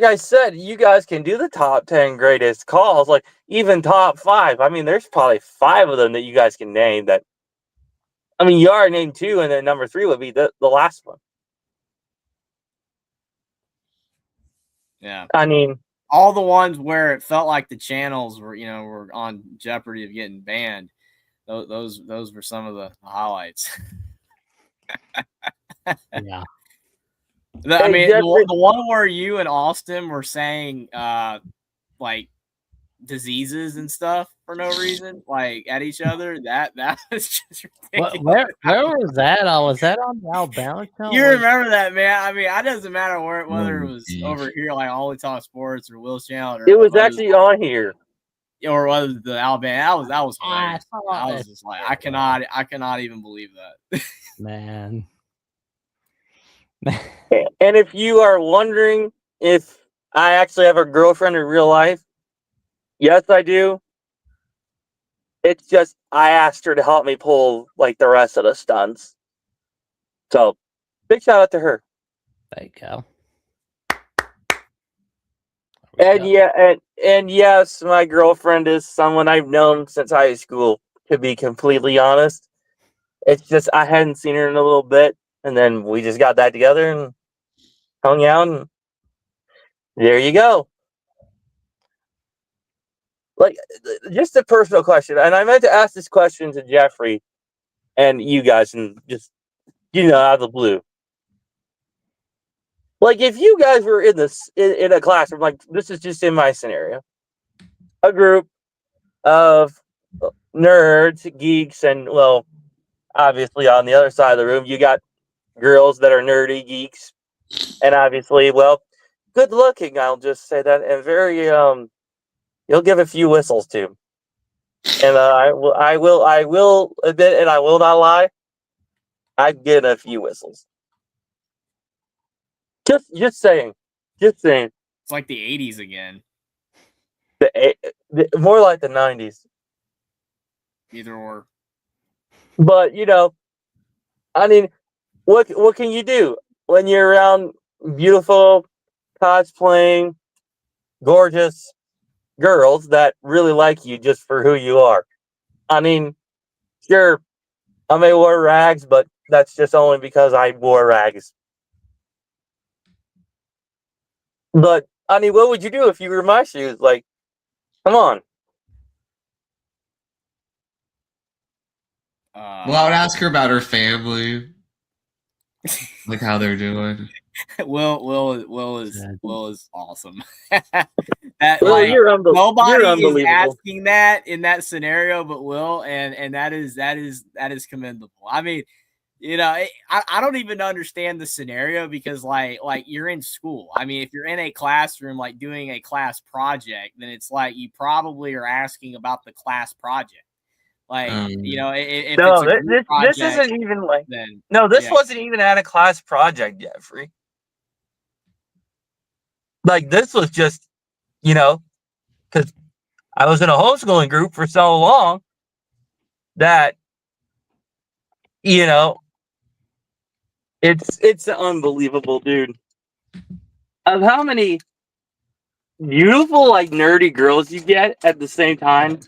I said, you guys can do the top 10 greatest calls, like even top 5. I mean, there's probably 5 of them that you guys can name that. I mean, you already named 2, and then number 3 would be the last one. Yeah. I mean, all the ones where it felt like the channels were on jeopardy of getting banned. Those were some of the highlights. Yeah. I mean, the one where you and Austin were saying like diseases and stuff for no reason, like at each other. That was just ridiculous. Where was that? Was that on the Alabama channel? You remember that, man? I mean, it doesn't matter whether it was over here, like Only Talk Sports or Will's channel. Or it was actually on here. Or was the Alabama? That was I hilarious. I was just like, I cannot even believe that. Man. And if you are wondering if I actually have a girlfriend in real life, yes, I do. It's just I asked her to help me pull like the rest of the stunts. So, big shout out to her. There you go. And yes, my girlfriend is someone I've known since high school, to be completely honest. It's just I hadn't seen her in a little bit, and then we just got that together and hung out, and there you go. Like, just a personal question, and I meant to ask this question to Jeffrey and you guys, and just, out of the blue. Like, if you guys were in a classroom, like, this is just in my scenario, a group of nerds, geeks, and, well, obviously on the other side of the room, you got girls that are nerdy geeks, and obviously, well, good looking, I'll just say that, and very, you'll give a few whistles to. And I will admit, and I will not lie, I get a few whistles. Just saying. It's like the 80s again. More like the 90s. Either or. But I mean, what can you do when you're around beautiful, cosplaying, gorgeous girls that really like you just for who you are? I mean, sure, I may wear rags, but that's just only because I wore rags. But, I mean, what would you do if you were in my shoes? Like, come on. Well, I would ask her about her family, like how they're doing. Will is awesome. You're nobody is asking that in that scenario, but Will, and that is commendable. I mean, I don't even understand the scenario because like you're in school. I mean, if you're in a classroom, like doing a class project, then it's like you probably are asking about the class project. Like, if it's No, a group this project, isn't even like. then No, this yeah. wasn't even at a class project, Jeffrey. Like this was just, because I was in a homeschooling group for so long that, it's unbelievable, dude. Of how many beautiful, like nerdy girls you get at the same time,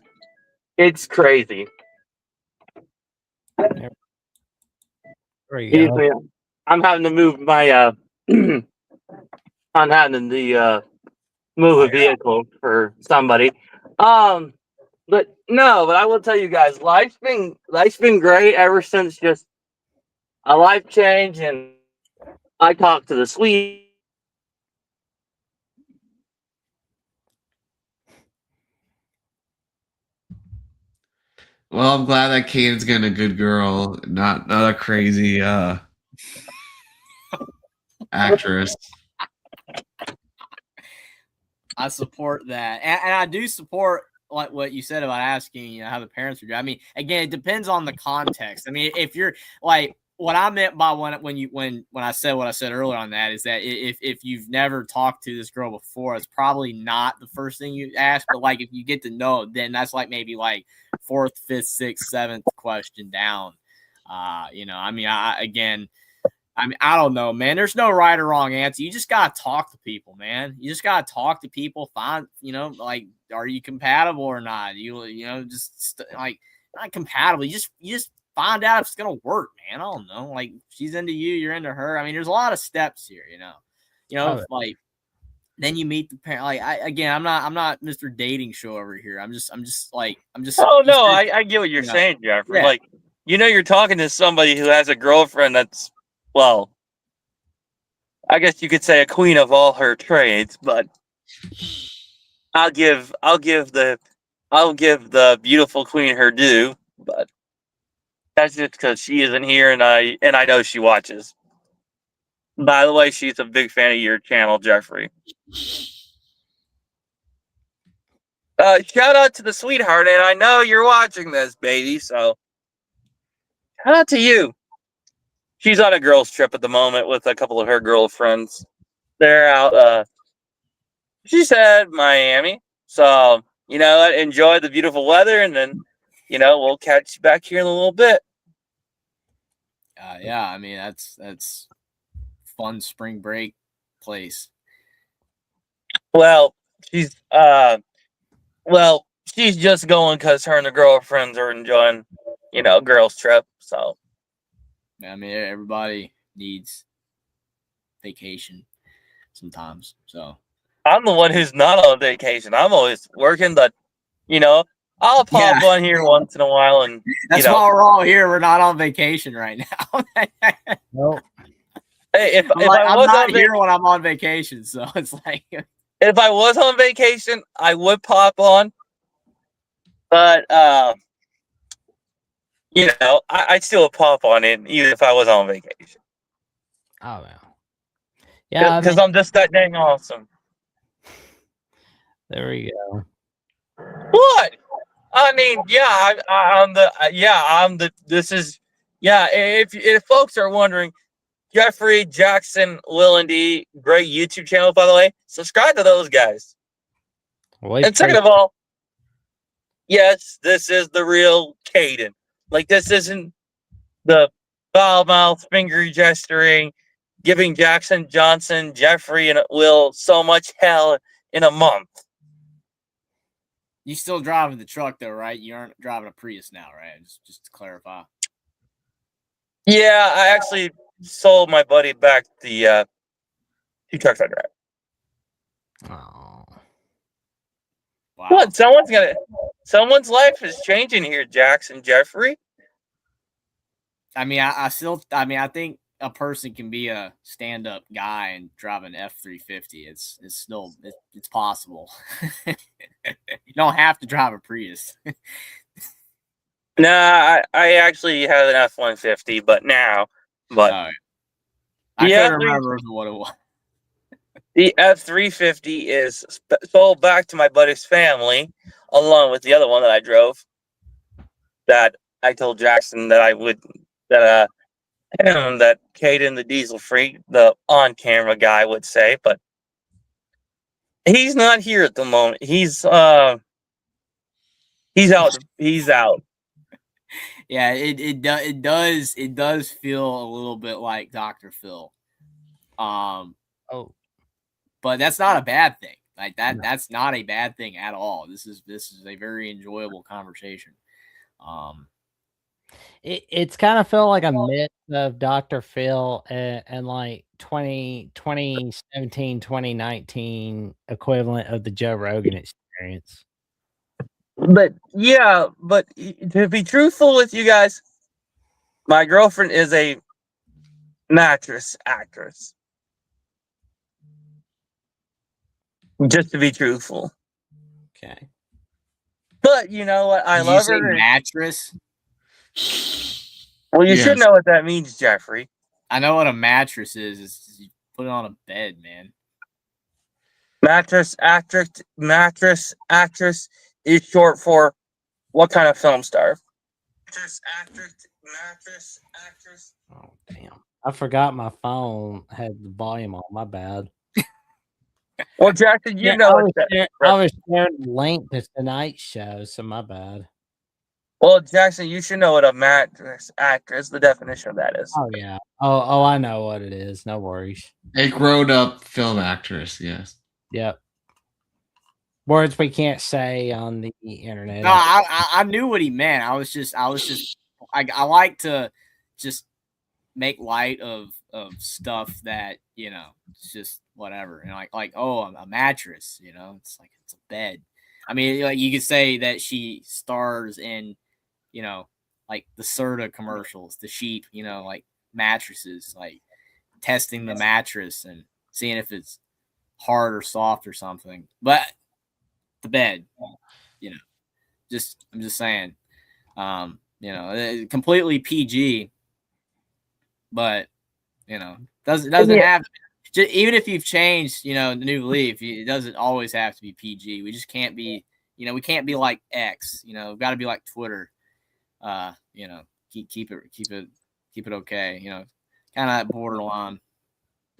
it's crazy. There you go. Excuse me, I'm having to move my I'm having to move a vehicle for somebody. But I will tell you guys, life's been great ever since just a life change, and I talked to the sweet. Well, I'm glad that Caden's getting a good girl, not a crazy actress. I support that, and I do support like what you said about asking, how the parents are doing. I mean, again, it depends on the context. I mean, if you're like what I meant by when I said what I said earlier on that is that if you've never talked to this girl before, it's probably not the first thing you ask. But like if you get to know, then that's like maybe like 4th, 5th, 6th, 7th question down. I mean, I don't know, man. There's no right or wrong answer. You just gotta talk to people, man. You just gotta talk to people. Find, like, are you compatible or not? Just like not compatible. You just find out if it's gonna work, man. I don't know. Like, she's into you, you're into her. I mean, there's a lot of steps here, like then you meet the parent. Like, I'm not Mr. Dating Show over here. I'm just. Oh no, I get what you're saying, Jeffrey. Yeah. Like, you're talking to somebody who has a girlfriend that's, well, I guess you could say a queen of all her trades, but I'll give the beautiful queen her due, but that's just because she isn't here, and I know she watches. By the way, she's a big fan of your channel, Jeffrey. Shout out to the sweetheart, and I know you're watching this, baby. So shout out to you. She's on a girls' trip at the moment with a couple of her girlfriends. They're out. She said Miami. So enjoy the beautiful weather, and then we'll catch you back here in a little bit. Yeah, I mean that's fun spring break place. Well, she's just going because her and the girlfriends are enjoying, girls' trip. So, I mean, everybody needs vacation sometimes. So I'm the one who's not on vacation. I'm always working, but I'll pop on here once in a while, and that's why we're all here. We're not on vacation right now. Nope. Hey, if I I'm was not on here when I'm on vacation, so it's like if I was on vacation, I would pop on, but I still would pop on it even if I was on vacation. Oh well. Yeah, because I'm just that dang awesome. There we go. What? I mean, yeah, I'm the. This is, yeah. If folks are wondering, Jeffrey, Jackson, Will, and D, great YouTube channel, by the way. Subscribe to those guys. Well, and second of all, yes, this is the real Caden. Like, this isn't the foul mouth, finger gesturing, giving Jackson, Johnson, Jeffrey, and Will so much hell in a month. You still driving the truck though, right? You aren't driving a Prius now, right? Just to clarify. Yeah, I actually sold my buddy back the 2 trucks I drive. Oh. Wow. What? Someone's life is changing here, Jackson, Jeffrey. I mean, I think a person can be a stand-up guy and drive an F-350. It's still it's possible. You don't have to drive a Prius. Nah, I actually have an F-150, but now, but All right. I Yeah, couldn't remember what it was. the F-350 is sold back to my buddy's family, along with the other one that I drove. That I told Jackson that I would that that Caden, the diesel freak, the on-camera guy, would say, but he's not here at the moment. He's out. He's out. Yeah, it does feel a little bit like Dr. Phil. Oh, But that's not a bad thing. Like that No. that's not a bad thing at all. This is a very enjoyable conversation. it's kind of felt like a mix of Dr. Phil and like 2017, 2019 equivalent of the Joe Rogan experience. But yeah, but to be truthful with you guys, my girlfriend is a mattress actress. Just to be truthful. Okay. But you know what? I Did you love say her. mattress? Well, you should Yes. know what that means, Jeffrey. I know what a mattress is. It's you put it on a bed, man. Mattress actress is short for what kind of film star? Mattress actress. Oh, damn. I forgot my phone had the volume on. My bad. Well, Jackson, you Yeah, know I was, it. I was sharing the link to tonight's show, so my bad. Well, Jackson, you should know what a mattress actress, the definition of that is. Oh yeah. Oh, I know what it is. No worries. A grown-up film actress. Yes. Yep. Words we can't say on the internet. No, I knew what he meant. I like to just make light of stuff that, you know, it's just whatever. And like oh, a mattress, you know, it's like it's a bed. I mean, like you could say that she stars in, you know, like the Serta commercials, the sheep, you know, like mattresses, like testing the mattress and seeing if it's hard or soft or something. But the bed, you know, I'm just saying, you know, completely PG, but you know, doesn't have even if you've changed, you know, the new leaf, it doesn't always have to be PG. We just can't be, you know, we can't be like X, you know, we've got to be like Twitter. You know, keep it okay, you know, kind of borderline.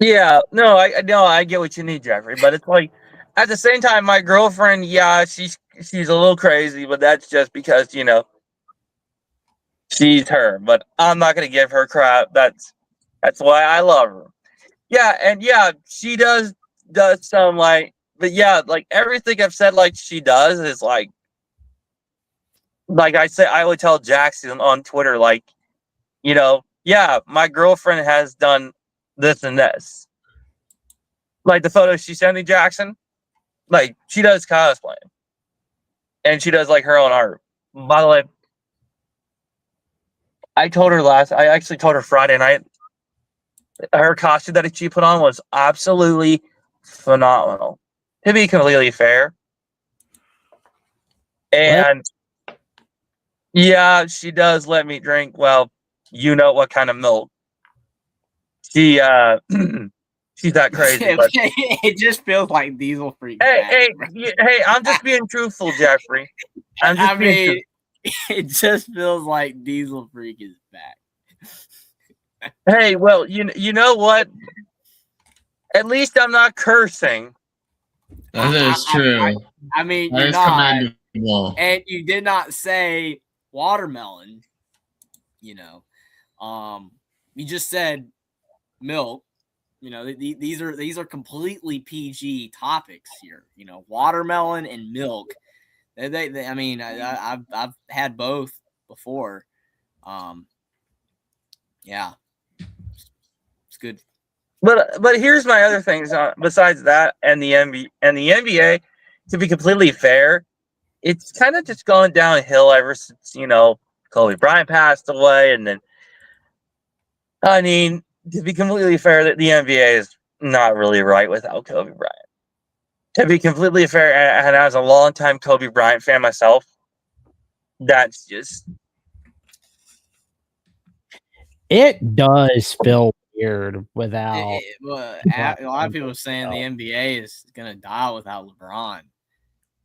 Yeah, no, I get what you need, Jeffrey, but it's like at the same time, my girlfriend, yeah, she's a little crazy, but that's just because, you know, she's her. But I'm not gonna give her crap. That's why I love her. Yeah, and yeah, she does some like, but yeah, like everything I've said, like she does is like I say, I would tell Jackson on Twitter, like, you know, yeah, my girlfriend has done this and this. Like the photos she sent me, Jackson, like she does cosplaying. And she does like her own art. By the way, I actually told her Friday night, her costume that she put on was absolutely phenomenal. To be completely fair. And yeah, she does let me drink, well, you know what kind of milk. She she's that crazy. But It just feels like Diesel Freak. hey, I'm just being truthful, Jeffrey. I mean, it just feels like Diesel Freak is back. Hey, well, you know what? At least I'm not cursing. That is true. I mean, That you're is not, commendable. and you did not say watermelon. You know, you just said milk. You know, these are completely PG topics here. You know, watermelon and milk. They I mean, I've had both before. Yeah, it's good. But here's my other things besides that and the NBA. To be completely fair, it's kind of just gone downhill ever since, you know, Kobe Bryant passed away, and then I mean, to be completely fair, that the NBA is not really right without Kobe Bryant. To be completely fair, and as a longtime Kobe Bryant fan myself, that's just It does feel weird without. A lot of people are saying the NBA is gonna die without LeBron.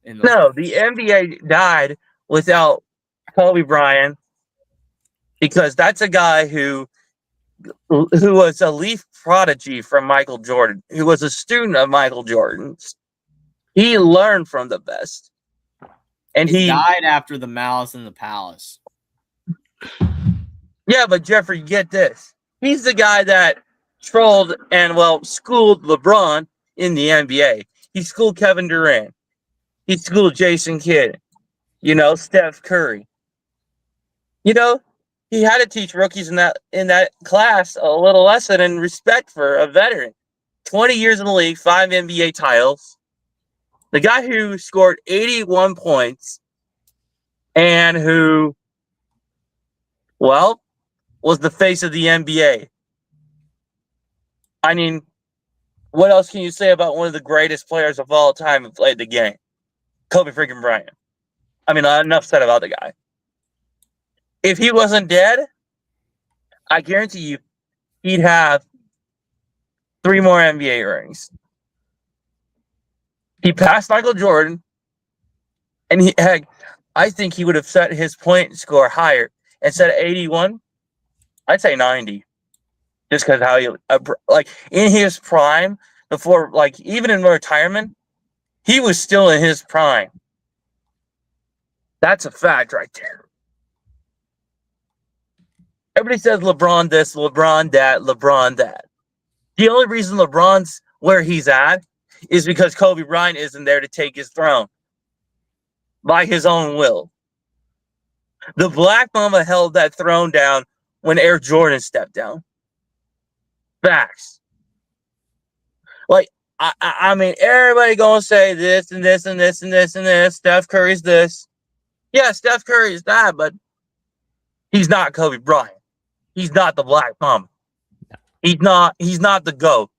No, the NBA died without Kobe Bryant because that's a guy who was a Leaf prodigy from Michael Jordan, who was a student of Michael Jordan's. He learned from the best. And he died after the Malice in the Palace. Yeah, but Jeffrey, get this. He's the guy that trolled and, schooled LeBron in the NBA. He schooled Kevin Durant. He schooled Jason Kidd. Steph Curry. He had to teach rookies in that class a little lesson in respect for a veteran. 20 years in the league, 5 NBA titles. The guy who scored 81 points and who, was the face of the NBA. I mean, what else can you say about one of the greatest players of all time who played the game? Kobe freaking Bryant. I mean, enough said about the guy. If he wasn't dead, I guarantee you he'd have 3 more NBA rings. He passed Michael Jordan, and I think he would have set his point score higher. Instead of 81, I'd say 90. Just because how he, in his prime, before, even in retirement, he was still in his prime. That's a fact right there. Everybody says LeBron this, LeBron that, LeBron that. The only reason LeBron's where he's at is because Kobe Bryant isn't there to take his throne by his own will. The Black Mamba held that throne down when Air Jordan stepped down. Facts. I mean, everybody gonna say this and this and this and this and this. Steph Curry's this. Yeah, Steph Curry's that, but he's not Kobe Bryant. He's not the Black Mamba. He's not the GOAT.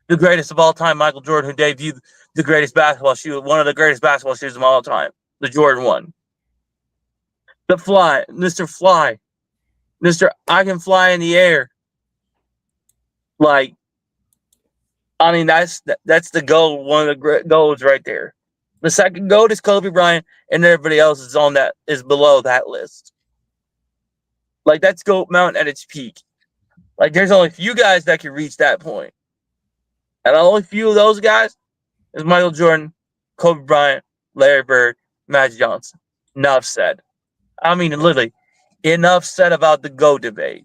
The greatest of all time, Michael Jordan, who debuted the greatest basketball shoe, one of the greatest basketball shoes of all time, the Jordan 1. The Fly, Mr. Fly, Mr. I can fly in the air. I mean, that's the goal, one of the great goals right there. The second goal is Kobe Bryant, and everybody else is below that list. That's GOAT Mountain at its peak. There's only a few guys that can reach that point. And the only few of those guys is Michael Jordan, Kobe Bryant, Larry Bird, Magic Johnson. Enough said. I mean, literally, enough said about the GOAT debate.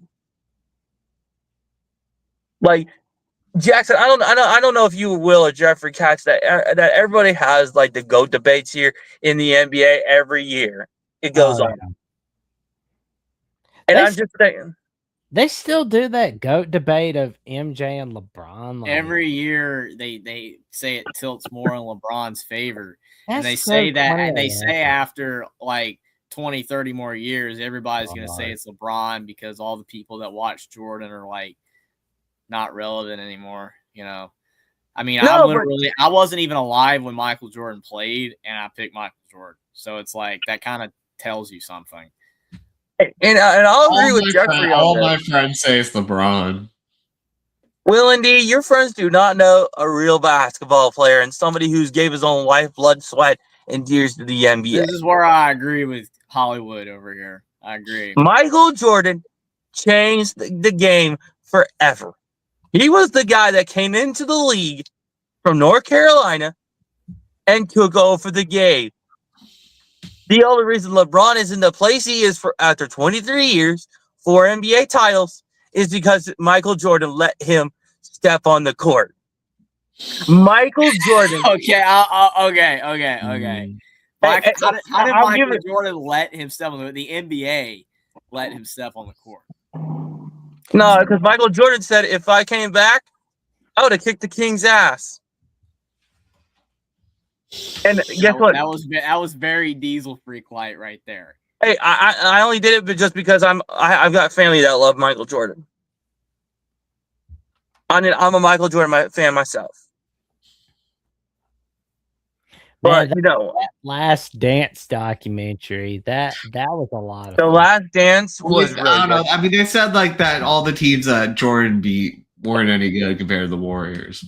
Jackson, I don't know if you will or Jeffrey catch that everybody has the GOAT debates here in the NBA every year. It goes on. Yeah. And I'm just saying. They still do that GOAT debate of MJ and LeBron. Every year they say it tilts more in LeBron's favor. And they so say that, funny. and they say after 20, 30 more years, everybody's going to say it's LeBron because all the people that watch Jordan are not relevant anymore. I mean, I wasn't even alive when Michael Jordan played, and I picked Michael Jordan. So it's that kind of tells you something. And I'll agree with Jeffrey. All my friends say it's LeBron. Will and D, your friends do not know a real basketball player and somebody who's gave his own life, blood, sweat, and tears to the NBA. This is where I agree with Hollywood over here. I agree. Michael Jordan changed the game forever. He was the guy that came into the league from North Carolina and took over the game. The only reason LeBron is in the place he is after 23 years, 4 NBA titles, is because Michael Jordan let him step on the court. Michael Jordan. Okay. How did Michael Jordan let him step on the court? The NBA let him step on the court. No, because Michael Jordan said, if I came back, I would have kicked the King's ass. And guess what? That was very Diesel Freak light right there. Hey, I only did it just because I've got family that love Michael Jordan. I'm a Michael Jordan fan myself. But Man, you know, that Last Dance documentary, that was a lot of The fun. Last Dance was I really don't know. good. I mean, they said like that all the teams that Jordan beat weren't any good compared to the Warriors.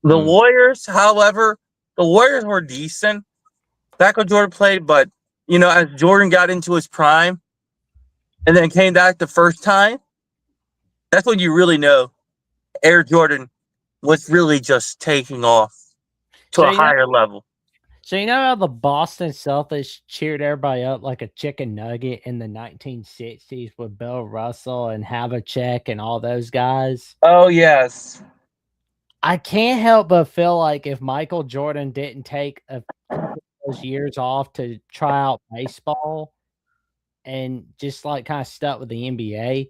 The Mm. Warriors, however, the Warriors were decent back when Jordan played, but you know, as Jordan got into his prime and then came back the first time, that's when you really know Air Jordan was really just taking off to So a you know, higher level. so you know how the Boston Celtics cheered everybody up like a chicken nugget in the 1960s with Bill Russell and Havlicek and all those guys? Oh yes. I can't help but feel like if Michael Jordan didn't take a couple of those years off to try out baseball and just like kind of stuck with the NBA,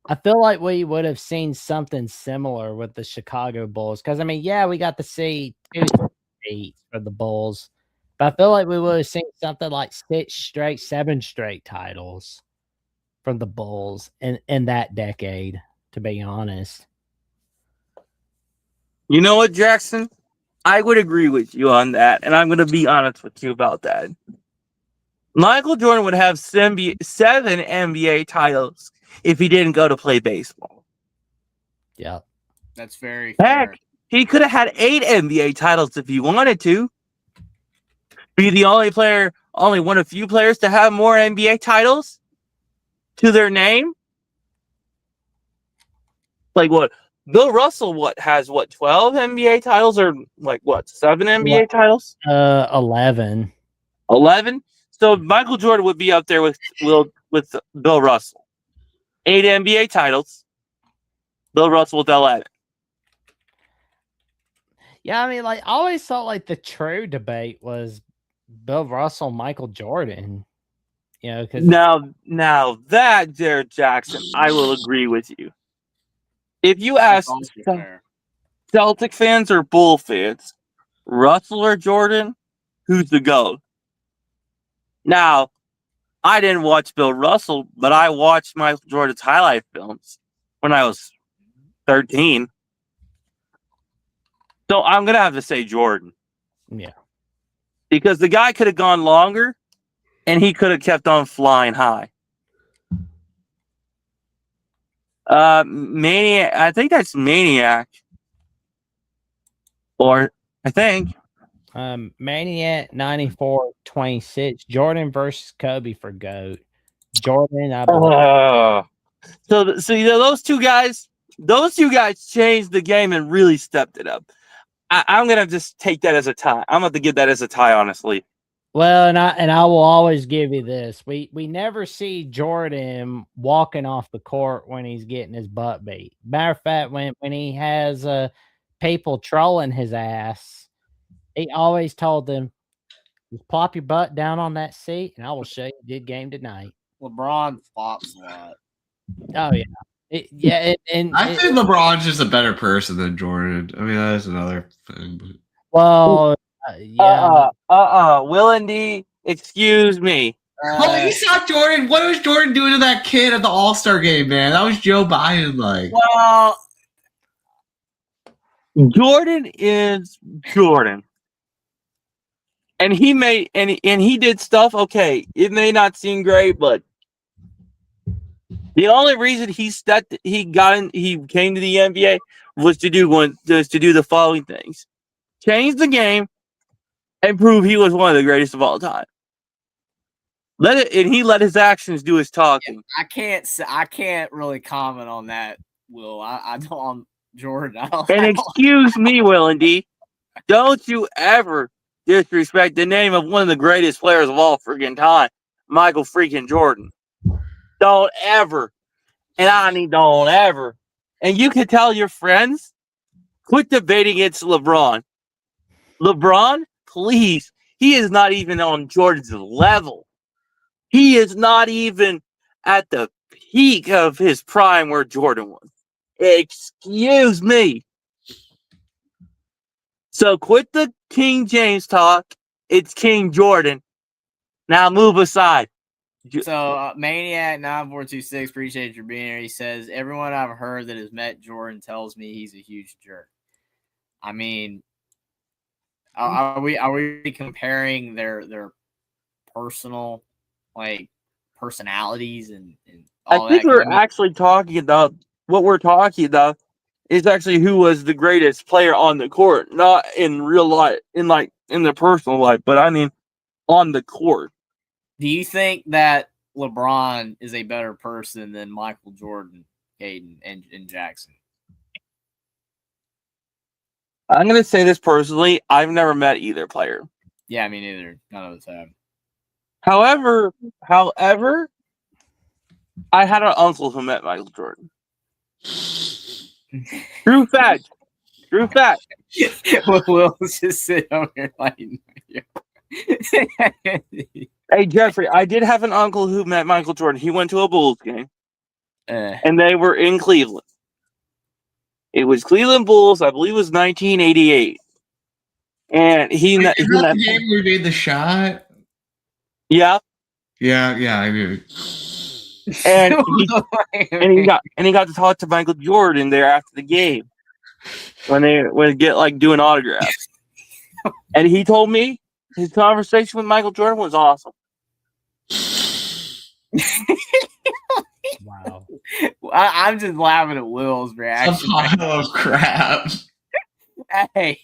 I feel like we would have seen something similar with the Chicago Bulls. Because I mean, yeah, we got to see 2 for the Bulls, but I feel like we would have seen something like 6 straight, 7 straight titles from the Bulls in that decade. To be honest, You know what, Jackson? I would agree with you on that, and I'm going to be honest with you about that. Michael Jordan would have 7 NBA titles if he didn't go to play baseball. yeah. That's very fair. Heck, he could have had 8 NBA titles if he wanted to. Be the only player, only one of few players to have more NBA titles to their name. Like what? Bill Russell, has 12 NBA titles or like what? 7 NBA titles? 11. 11. So Michael Jordan would be up there with Bill Russell. 8 NBA titles. Bill Russell with 11. Yeah, I mean, like, I always thought like the true debate was Bill Russell, Michael Jordan. You know, because Now that, Jared Jackson, I will agree with you. If you That's ask also fair. Celtic fans or Bull fans, Russell or Jordan, who's the GOAT? Now, I didn't watch Bill Russell, but I watched Michael Jordan's highlight films when I was 13. So I'm going to have to say Jordan. yeah. Because the guy could have gone longer and he could have kept on flying high. Maniac, I think that's Maniac. Or I think. Maniac 94-26. Jordan versus Kobe for GOAT. Jordan, I believe. So you know, those two guys changed the game and really stepped it up. I'm gonna just take that as a tie. I'm going to give that as a tie, honestly. Well, and I will always give you this. We never see Jordan walking off the court when he's getting his butt beat. Matter of fact, when he has people trolling his ass, he always told them, "Just plop your butt down on that seat, and I will show you a good game tonight." LeBron flops a lot. Oh yeah, I think LeBron's just a better person than Jordan. I mean, that's another thing. But well, yeah. Will and D, excuse me. oh, you saw Jordan. What was Jordan doing to that kid at the All-Star game, man? That was Joe Biden. Like, Well, Jordan is Jordan. And he made and he did stuff. Okay, it may not seem great, but the only reason he came to the NBA was to do the following things: change the game and prove he was one of the greatest of all time. He let his actions do his talking. I can't really comment on that, Will. I don't on Jordan. And excuse me, Will and D, don't you ever disrespect the name of one of the greatest players of all freaking time, Michael freaking Jordan. Don't ever. And I mean, don't ever. And you can tell your friends, quit debating against LeBron. LeBron, please. He is not even on Jordan's level. He is not even at the peak of his prime where Jordan was. Excuse me. So quit the King James talk. It's King Jordan. Now move aside. So Maniac 9426, appreciate your being here. He says, everyone I've heard that has met Jordan tells me he's a huge jerk. I mean, Are we comparing their personal like personalities and all I think that? 'Cause we're I mean, actually talking about what we're talking about is actually who was the greatest player on the court, not in real life, in the personal life, but I mean on the court. do you think that LeBron is a better person than Michael Jordan, Caden, and Jackson? I'm gonna say this personally. I've never met either player. Yeah, me neither. None of us have. However, I had an uncle who met Michael Jordan. True fact. True fact. We'll just sit over here like. Hey Jeffrey, I did have an uncle who met Michael Jordan. He went to a Bulls game, Uh, and they were in Cleveland. It was Cleveland Bulls, I believe it was 1988. And Is that the game where we made the shot? Yeah. Yeah, I knew. And he got to talk to Michael Jordan there after the game when they get like doing autographs. And he told me his conversation with Michael Jordan was awesome. Wow. I'm just laughing at Will's A reaction. pile of crap. Hey,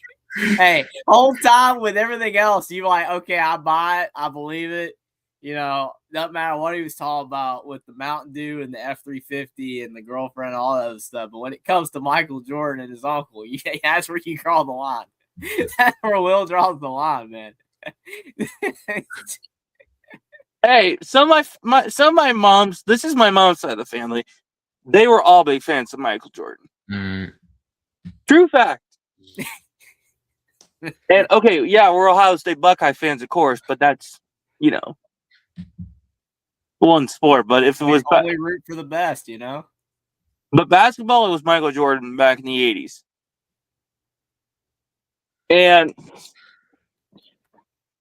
whole time with everything else, you're like, okay, I buy it, I believe it. You know, doesn't matter what he was talking about with the Mountain Dew and the F-350 and the girlfriend and all that other stuff. But when it comes to Michael Jordan and his uncle, that's where you draw the line. That's where Will draws the line, man. Hey, some of my moms, this is my mom's side of the family, they were all big fans of Michael Jordan. Mm. True fact. And okay, yeah, we're Ohio State Buckeye fans, of course, but that's, one sport. But if it was only root for the best, But basketball, it was Michael Jordan back in the 80s. And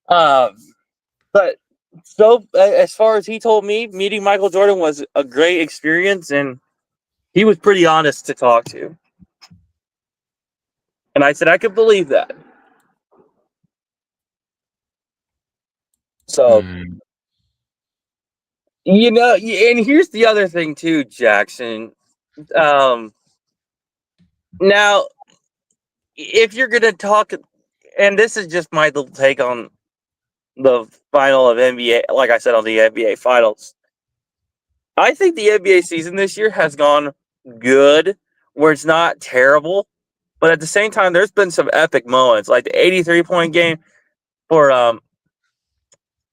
but so as far as he told me, meeting Michael Jordan was a great experience, and he was pretty honest to talk to. And I said I could believe that. So, and here's the other thing too, Jackson. Now, if you're gonna talk, and this is just my little take on the final of NBA, like I said on the NBA Finals, I think the NBA season this year has gone good, where it's not terrible, but at the same time, there's been some epic moments, like the 83-point game for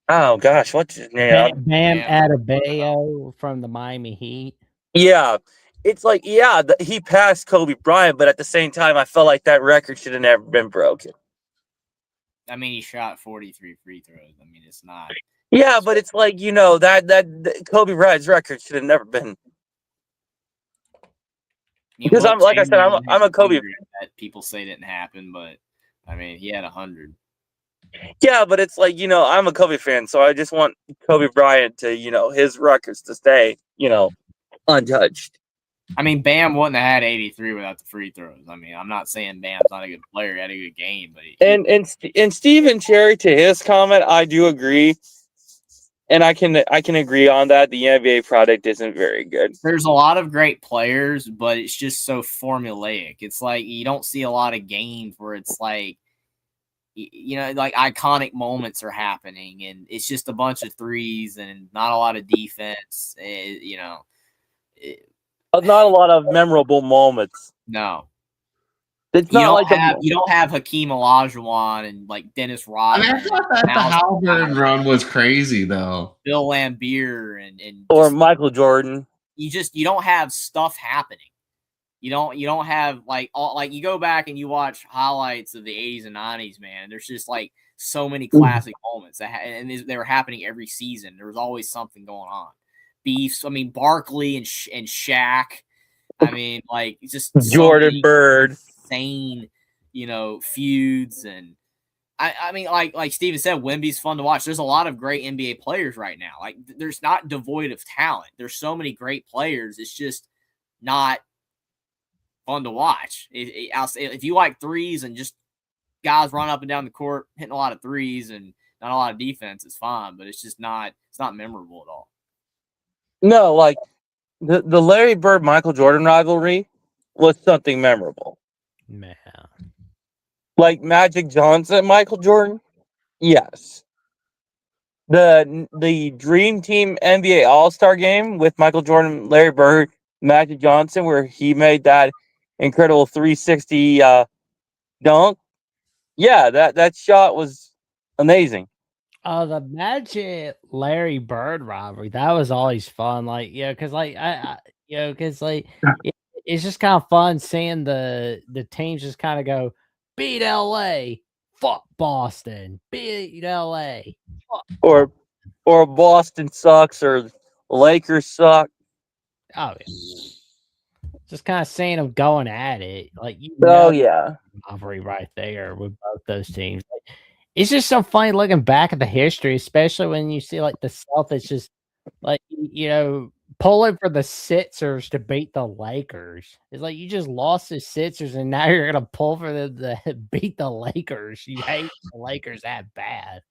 oh gosh, what's his name? Bam Adebayo from the Miami Heat. Yeah, it's like he passed Kobe Bryant, but at the same time, I felt like that record should have never been broken. I mean, he shot 43 free throws. I mean, it's not. Yeah, but it's like that Kobe Bryant's record should have never been. Because I'm a Kobe. That people say didn't happen, but I mean, he had 100. Yeah, but it's like I'm a Kobe fan, so I just want Kobe Bryant to his records to stay untouched. I mean, Bam wouldn't have had 83 without the free throws. I mean, I'm not saying Bam's not a good player; he had a good game, but and Stephen Cherry, to his comment, I do agree. And I can agree on that. The NBA product isn't very good. There's a lot of great players, but it's just so formulaic. It's like you don't see a lot of games where it's like, like iconic moments are happening, and it's just a bunch of threes and not a lot of defense. Not a lot of memorable moments. No. It's you don't have Hakeem Olajuwon and like Dennis Rodman. I thought that the Halliburton run was crazy though. Bill Laimbeer and or Michael Jordan. You don't have stuff happening. You don't have you go back and you watch highlights of the 80s and 90s, man. And there's just like so many classic moments and they were happening every season. There was always something going on. Beefs. I mean, Barkley and Shaq. I mean, like just Jordan Bird. Insane, feuds, and I mean, like Steven said, Wemby's fun to watch. There's a lot of great NBA players right now. Like, there's not devoid of talent. There's so many great players. It's just not fun to watch. If you like threes and just guys run up and down the court hitting a lot of threes and not a lot of defense, it's fine, but it's not memorable at all. No, like the Larry Bird Michael Jordan rivalry was something memorable. Man. Like Magic Johnson, Michael Jordan, yes. The Dream Team NBA All-Star game with Michael Jordan, Larry Bird, Magic Johnson, where he made that incredible 360 dunk. Yeah, that shot was amazing. Oh, the Magic Larry Bird rivalry, that was always fun. Like, because like because like it's just kind of fun seeing the teams just kind of go beat LA, fuck Boston, beat LA, Or Boston sucks, or Lakers suck. oh yeah. Just kind of seeing them going at it, like Yeah. rivalry right there with both those teams. Like, it's just so funny looking back at the history, especially when you see like the Celtics just like pulling for the Sixers to beat the Lakers. It's like you just lost the Sixers and now you're gonna pull for the beat the Lakers. You hate the Lakers that bad.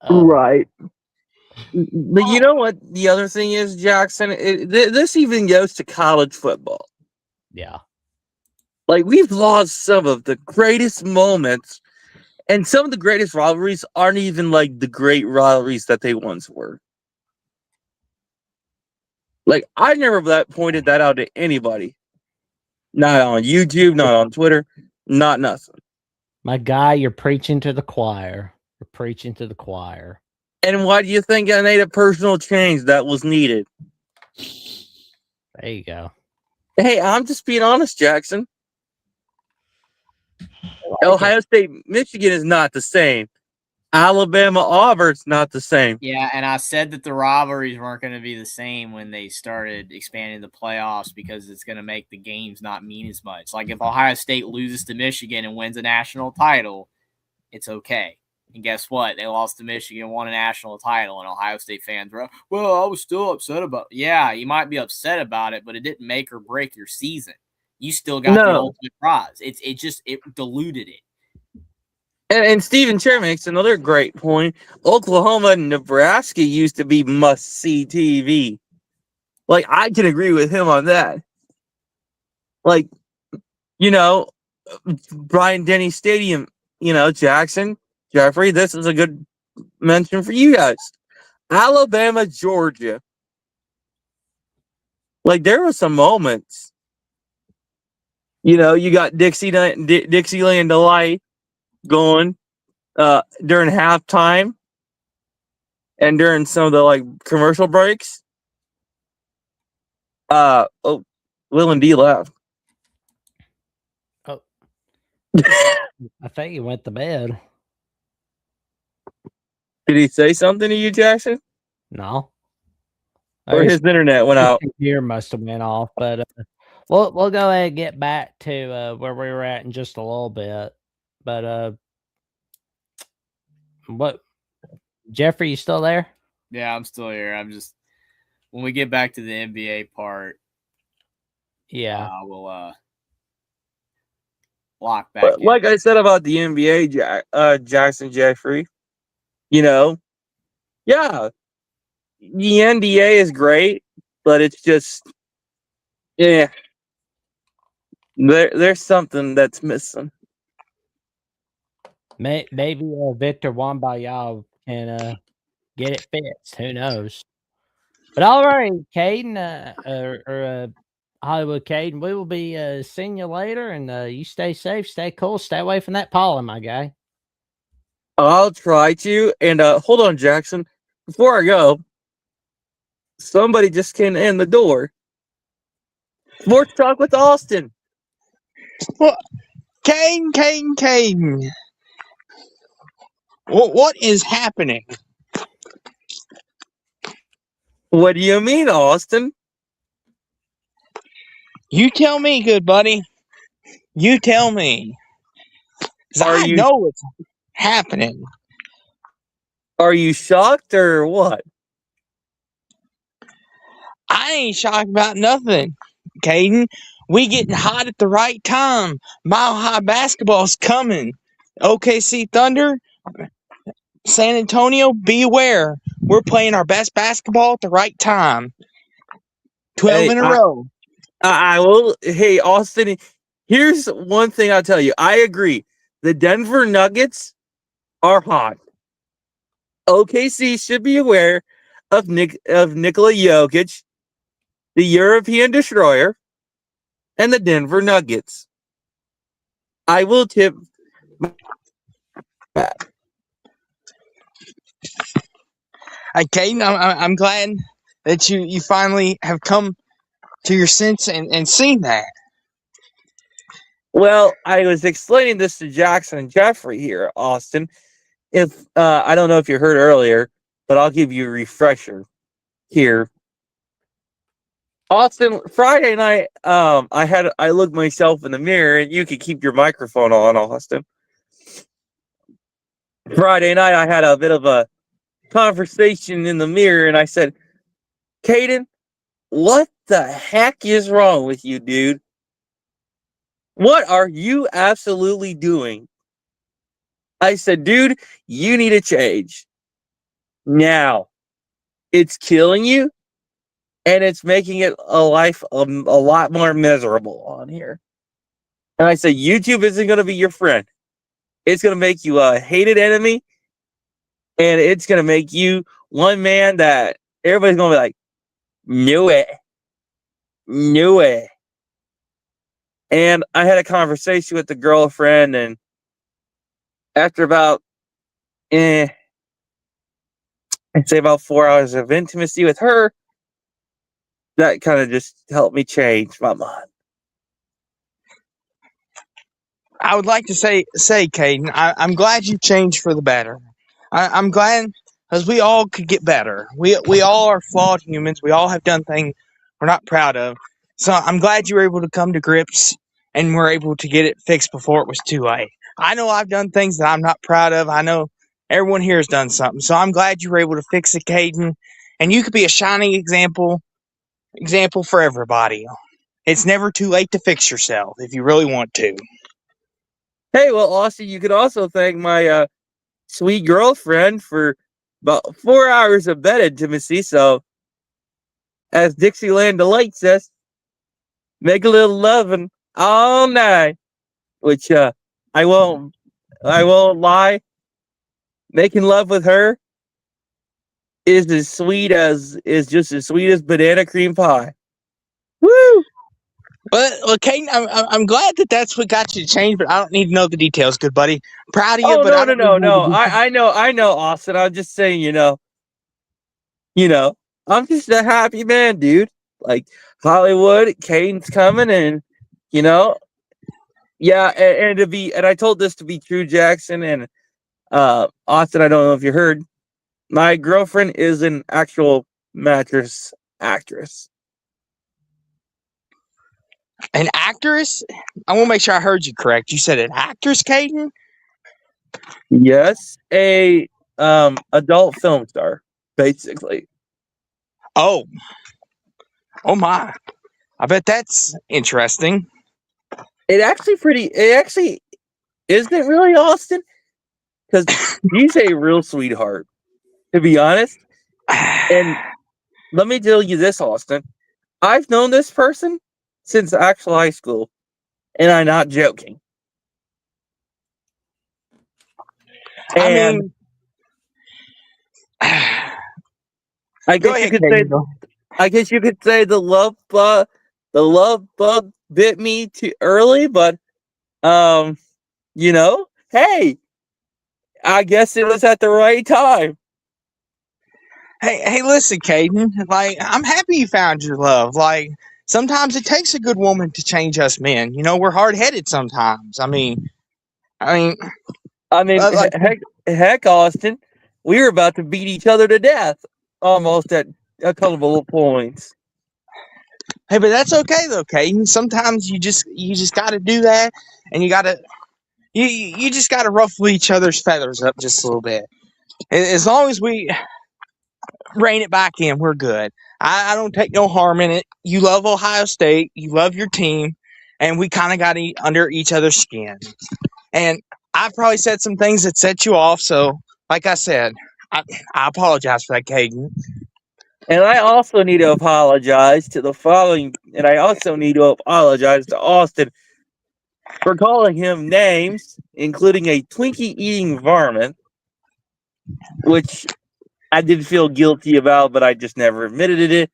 Right. But you know what the other thing is, Jackson? This even goes to college football. Yeah. Like, we've lost some of the greatest moments, and some of the greatest rivalries aren't even like the great rivalries that they once were. Like, I never pointed that out to anybody. Not on YouTube, not on Twitter, not nothing. My guy, you're preaching to the choir. You're preaching to the choir. And why do you think I made a personal change that was needed? There you go. Hey, I'm just being honest, Jackson. Like Ohio State, Michigan is not the same. Alabama, Auburn's not the same. Yeah, and I said that the rivalries weren't going to be the same when they started expanding the playoffs because it's going to make the games not mean as much. Like if Ohio State loses to Michigan and wins a national title, it's okay. And guess what? They lost to Michigan, won a national title, and Ohio State fans were, well, I was still upset about it. Yeah, you might be upset about it, but it didn't make or break your season. You still got the ultimate prize. It diluted it. And Stephen Chair makes another great point. Oklahoma and Nebraska used to be must-see TV. Like, I can agree with him on that. Like, Bryant-Denny Stadium, Jackson, Jeffrey, this is a good mention for you guys. Alabama, Georgia. Like, there were some moments. You got Dixieland Delight going during halftime and during some of the commercial breaks. Will and D left. Oh, I think he went to bed. Did he say something to you, Jackson? No. Or his internet went out? Here must have went off, but we'll go ahead and get back to where we were at in just a little bit. But what, Jeffrey, you still there? Yeah, I'm still here. I'm just when we get back to the NBA part, yeah, we'll lock back. But like I said about the NBA, Jackson Jeffrey, yeah, the NBA is great, but it's just, yeah, there's something that's missing. Maybe Victor Wembanyama can get it fixed. Who knows? But all right, Caden, or Hollywood Caden, we will be seeing you later, and you stay safe, stay cool, stay away from that pollen, my guy. I'll try to. And hold on, Jackson. Before I go, somebody just came in the door. Sports Talk with Austin. What? Caden. What is happening? What do you mean, Austin? You tell me, good buddy. You tell me. 'Cause I know what's happening. Are you shocked or what? I ain't shocked about nothing, Caden. We getting hot at the right time. Mile High basketball's coming. OKC Thunder, San Antonio, be aware. We're playing our best basketball at the right time. 12 Hey, in a row. I will. Hey, Austin, here's one thing I'll tell you. I agree. The Denver Nuggets are hot. OKC should be aware of Nikola Jokic, the European Destroyer, and the Denver Nuggets. I will tip. Caden, I'm glad that you finally have come to your sense and seen that. Well, I was explaining this to Jackson and Jeffrey here, Austin. If I don't know if you heard earlier, but I'll give you a refresher here. Austin, Friday night, I looked myself in the mirror, and you could keep your microphone on, Austin. Friday night, I had a bit of a conversation in the mirror, and I said, Caden, what the heck is wrong with you, dude? What are you absolutely doing? I said, dude, you need a change. Now, it's killing you, and it's making it a life a lot more miserable on here. And I said, YouTube isn't going to be your friend. It's going to make you a hated enemy, and it's going to make you one man that everybody's going to be like, knew it. Knew it. And I had a conversation with the girlfriend, and after about, I'd say about 4 hours of intimacy with her, that kind of just helped me change my mind. I would like to say, Caden, I'm glad you changed for the better. I'm glad because we all could get better. We all are flawed humans. We all have done things we're not proud of. So I'm glad you were able to come to grips and were able to get it fixed before it was too late. I know I've done things that I'm not proud of. I know everyone here has done something. So I'm glad you were able to fix it, Caden. And you could be a shining example for everybody. It's never too late to fix yourself if you really want to. Hey, well, Austin, you could also thank my sweet girlfriend for about 4 hours of bed intimacy. So, as Dixieland Delight says, make a little loving all night. Which I won't lie. Making love with her is just as sweet as banana cream pie. Woo! Well, Caden, I'm glad that that's what got you to change, but I don't need to know the details, good buddy. I'm proud of you, Oh but I don't need to know the details. I know, Austin. I'm just saying, you know, I'm just a happy man, dude. Like Hollywood, Caden's coming, and you know, yeah, and I told this to be true, Jackson and Austin. I don't know if you heard. My girlfriend is an actual mattress actress. An actress? I want to make sure I heard you correct. You said an actress, Caden? Yes, a adult film star, basically. Oh my! I bet that's interesting. It actually isn't really, Austin, because he's a real sweetheart, to be honest. And let me tell you this, Austin. I've known this person since actual high school, and I'm not joking. And I guess you could say the love bug bit me too early, but you know, hey, I guess it was at the right time. Hey, listen, Caden. Like, I'm happy you found your love. Like, sometimes it takes a good woman to change us men. You know, we're hard-headed sometimes. I mean, like, heck, Austin, we were about to beat each other to death almost at a couple of points. Hey, but that's okay though, Caden. Sometimes you just got to do that, and you just got to ruffle each other's feathers up just a little bit. As long as we rein it back in, we're good. I don't take no harm in it. You love Ohio State, you love your team, and we kind of got under each other's skin. And I probably said some things that set you off. So, like I said, I apologize for that, Caden. And I also need to apologize to the following, and I also need to apologize to Austin for calling him names, including a Twinkie eating varmint, which I did feel guilty about, but I just never admitted it.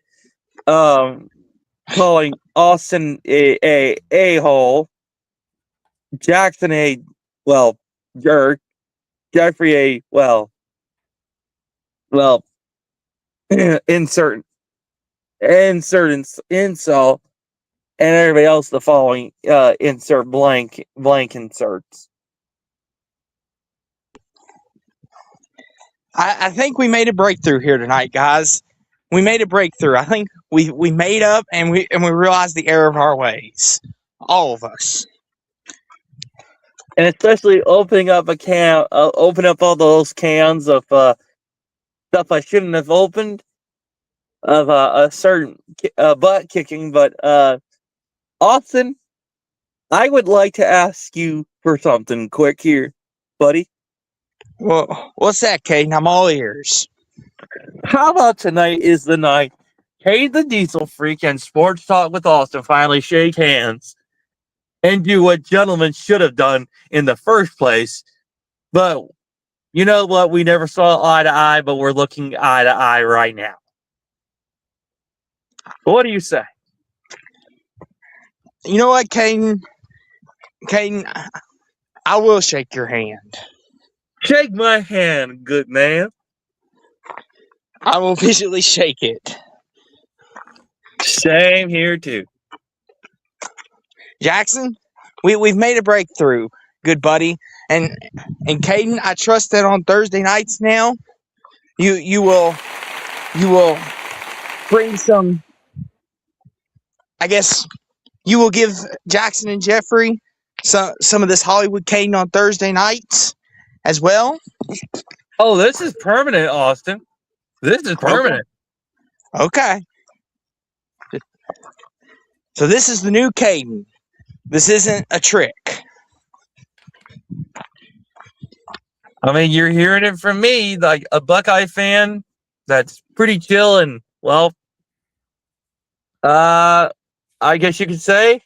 Calling Austin a hole, Jackson a jerk, Jeffrey a insert insult, and everybody else the following insert blank inserts. I think we made a breakthrough here tonight, guys. We made a breakthrough. I think we made up and we realized the error of our ways. All of us. And especially opening up open up all those cans of stuff I shouldn't have opened, of a certain butt kicking. But Austin, I would like to ask you for something quick here, buddy. Well, what's that, Caden? I'm all ears. How about tonight is the night Cade the Diesel Freak and Sports Talk with Austin finally shake hands and do what gentlemen should have done in the first place. But you know what? We never saw eye to eye, but we're looking eye to eye right now. What do you say? You know what, Caden? Caden, I will shake your hand. Shake my hand, good man. I will visually shake it. Same here too. Jackson, we've made a breakthrough, good buddy. And Caden, I trust that on Thursday nights now, you will bring some. I guess you will give Jackson and Jeffrey some of this Hollywood Caden on Thursday nights as well. Oh, this is permanent, Austin. This is permanent. Okay. So this is the new Caden. This isn't a trick. I mean, you're hearing it from me, like a Buckeye fan that's pretty chill and, I guess you could say,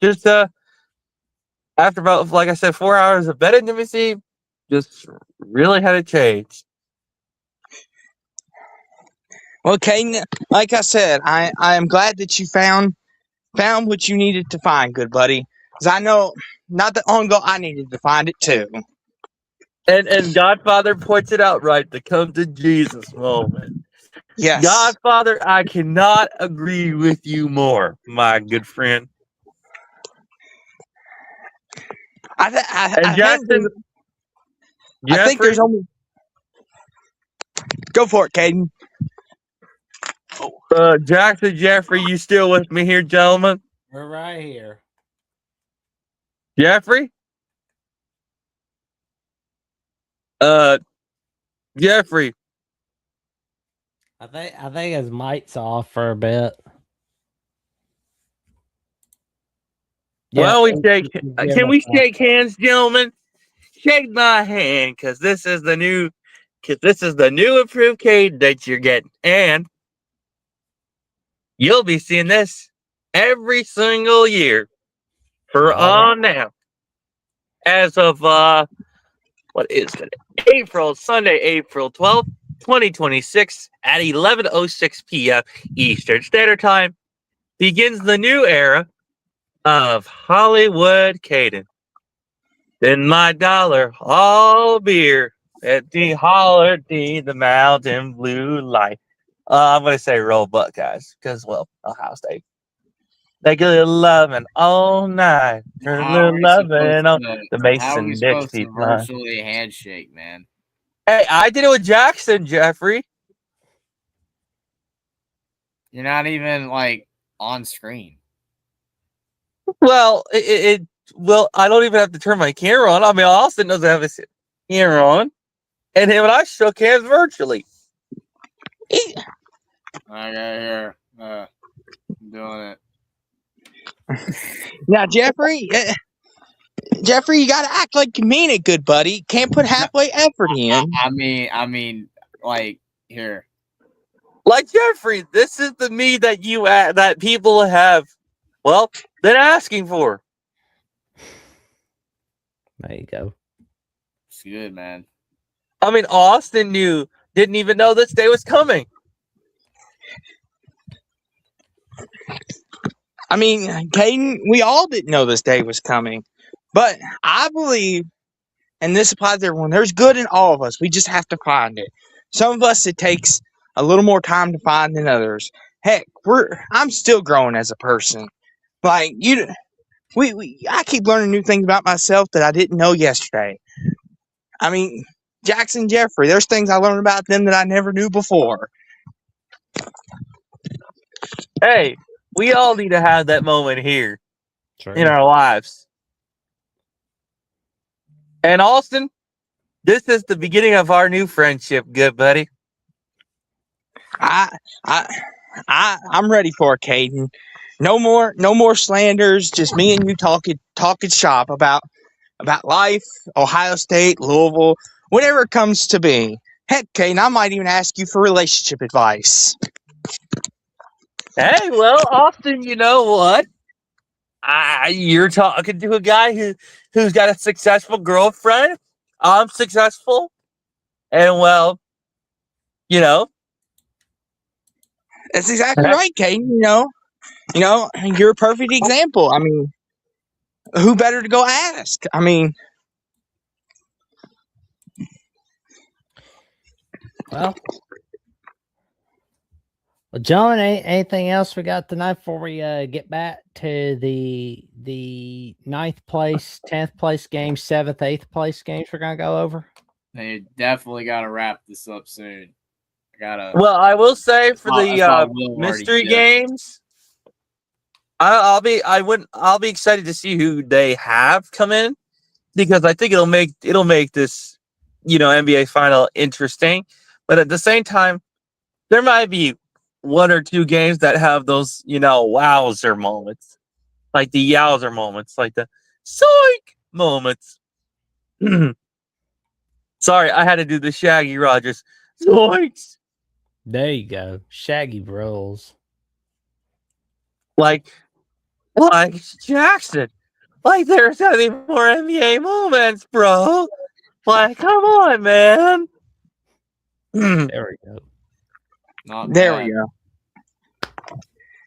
just after about, like I said, 4 hours of bed intimacy, just really had to change. Well, Caden, like I said, I am glad that you found what you needed to find, good buddy. Because I know not that long ago I needed to find it too. And Godfather points it out right, the come to Jesus moment. Yes. Godfather, I cannot agree with you more, my good friend. I think there's only. Go for it, Caden. Jackson, Jeffrey, you still with me here, gentlemen? We're right here. Jeffrey? Jeffrey. I think his mic's off for a bit. Well, can we shake hands, gentlemen? Shake my hand, because this is the new improved Cade that you're getting, and you'll be seeing this every single year for on now. As of what is it? Sunday, April 12th, 2026 at 11:06 p.m. Eastern Standard Time begins the new era of Hollywood Caden. Then my dollar all beer at the holiday, the mountain blue light. I'm gonna say roll Buckeyes because Ohio State. They get loving all night. Loving on the Mason Dixie line. Virtually handshake, man. Hey, I did it with Jackson, Jeffrey. You're not even on screen. Well, I don't even have to turn my camera on. I mean, Austin doesn't have his camera on, and him and I shook hands virtually. I got here. I'm doing it. Now, Jeffrey, Jeffrey, you gotta act like you mean it, good buddy. Can't put halfway effort in. I mean, like here. Like Jeffrey, this is the me that that people have, well, been asking for. There you go. It's good, man. I mean, Austin didn't even know this day was coming. I mean, Caden, we all didn't know this day was coming. But I believe, and this applies to everyone, there's good in all of us. We just have to find it. Some of us, it takes a little more time to find than others. Heck, I'm still growing as a person. Like, I keep learning new things about myself that I didn't know yesterday. I mean, Jackson, Jeffrey, there's things I learned about them that I never knew before. Hey, we all need to have that moment here True. in our lives. And Austin, this is the beginning of our new friendship, good buddy. I'm ready for it, Caden. No more slanders. Just me and you talking shop about life, Ohio State, Louisville, whatever it comes to be. Heck, Caden, I might even ask you for relationship advice. Hey, well, Austin, you know what? You're talking to a guy who's got a successful girlfriend. I'm successful, and well, you know, That's exactly right, Caden. You know, you're a perfect example. I mean, who better to go ask? I mean, Well, John, anything else we got tonight before we get back to the 9th place, 10th place games, 7th, 8th place games we're gonna go over? They definitely gotta wrap this up soon. Well, I will say for I saw the Will already mystery did. games, I'll be excited to see who they have come in, because I think it'll make this, NBA final interesting. But at the same time, there might be one or two games that have those, wowzer moments, like the yowzer moments, like the psych moments. Sorry, I had to do the Shaggy Rogers. Zoinks! There you go. Shaggy rolls. Like Jackson. Like, there's gotta be more NBA moments, bro. Like, come on, man. There we go. Not there bad. we go.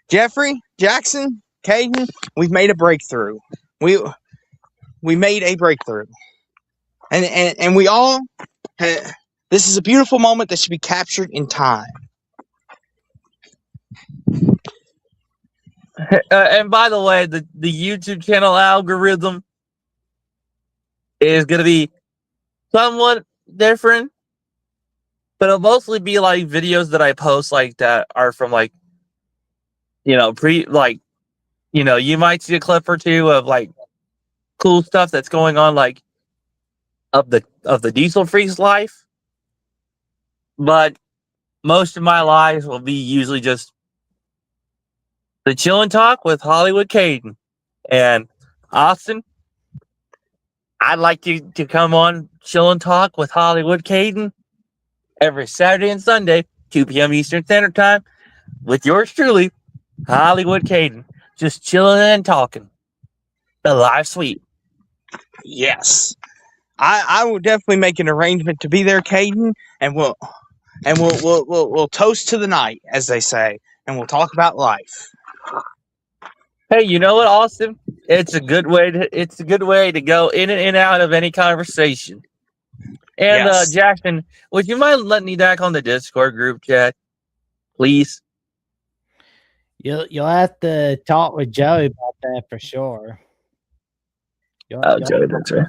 Jeffrey, Jackson, Caden, we've made a breakthrough. We made a breakthrough, and we all. This is a beautiful moment that should be captured in time. And by the way, the YouTube channel algorithm is going to be somewhat different, but it'll mostly be like videos that I post like that are from like, you might see a clip or two of like cool stuff that's going on, like of the Diesel Freeze life. But most of my lives will be usually just the chill and talk with Hollywood Caden. And Austin, I'd like you to come on Chill and Talk with Hollywood Caden every Saturday and Sunday, 2 p.m. Eastern Standard Time, with yours truly, Hollywood Caden. Just chilling and talking. The live suite. Yes, I will definitely make an arrangement to be there, Caden, and we'll toast to the night, as they say, and we'll talk about life. Hey, you know what, Austin? It's a good way to go in and out of any conversation. And Yes. Jackson, would you mind letting me back on the Discord group chat, please? You'll have to talk with Joey about that for sure. Joey, that's right.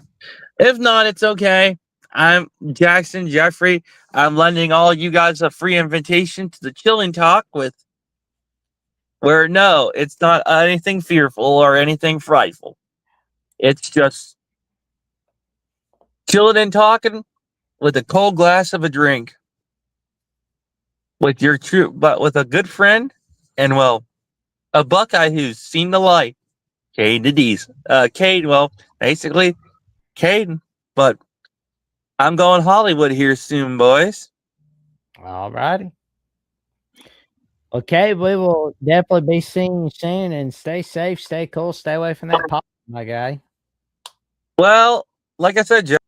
If not, it's okay. I'm Jackson Jeffrey. I'm lending all you guys a free invitation to the Chilling Talk where no, it's not anything fearful or anything frightful. It's just chilling and talking with a cold glass of a drink with with a good friend and, well, a Buckeye who's seen the light. Cade the D's. Cade, well, basically Caden. But I'm going Hollywood here soon, boys. All righty. Okay, we will definitely be seeing you soon, and stay safe, stay cool, stay away from that pop, my guy. Well, like I said, Jack,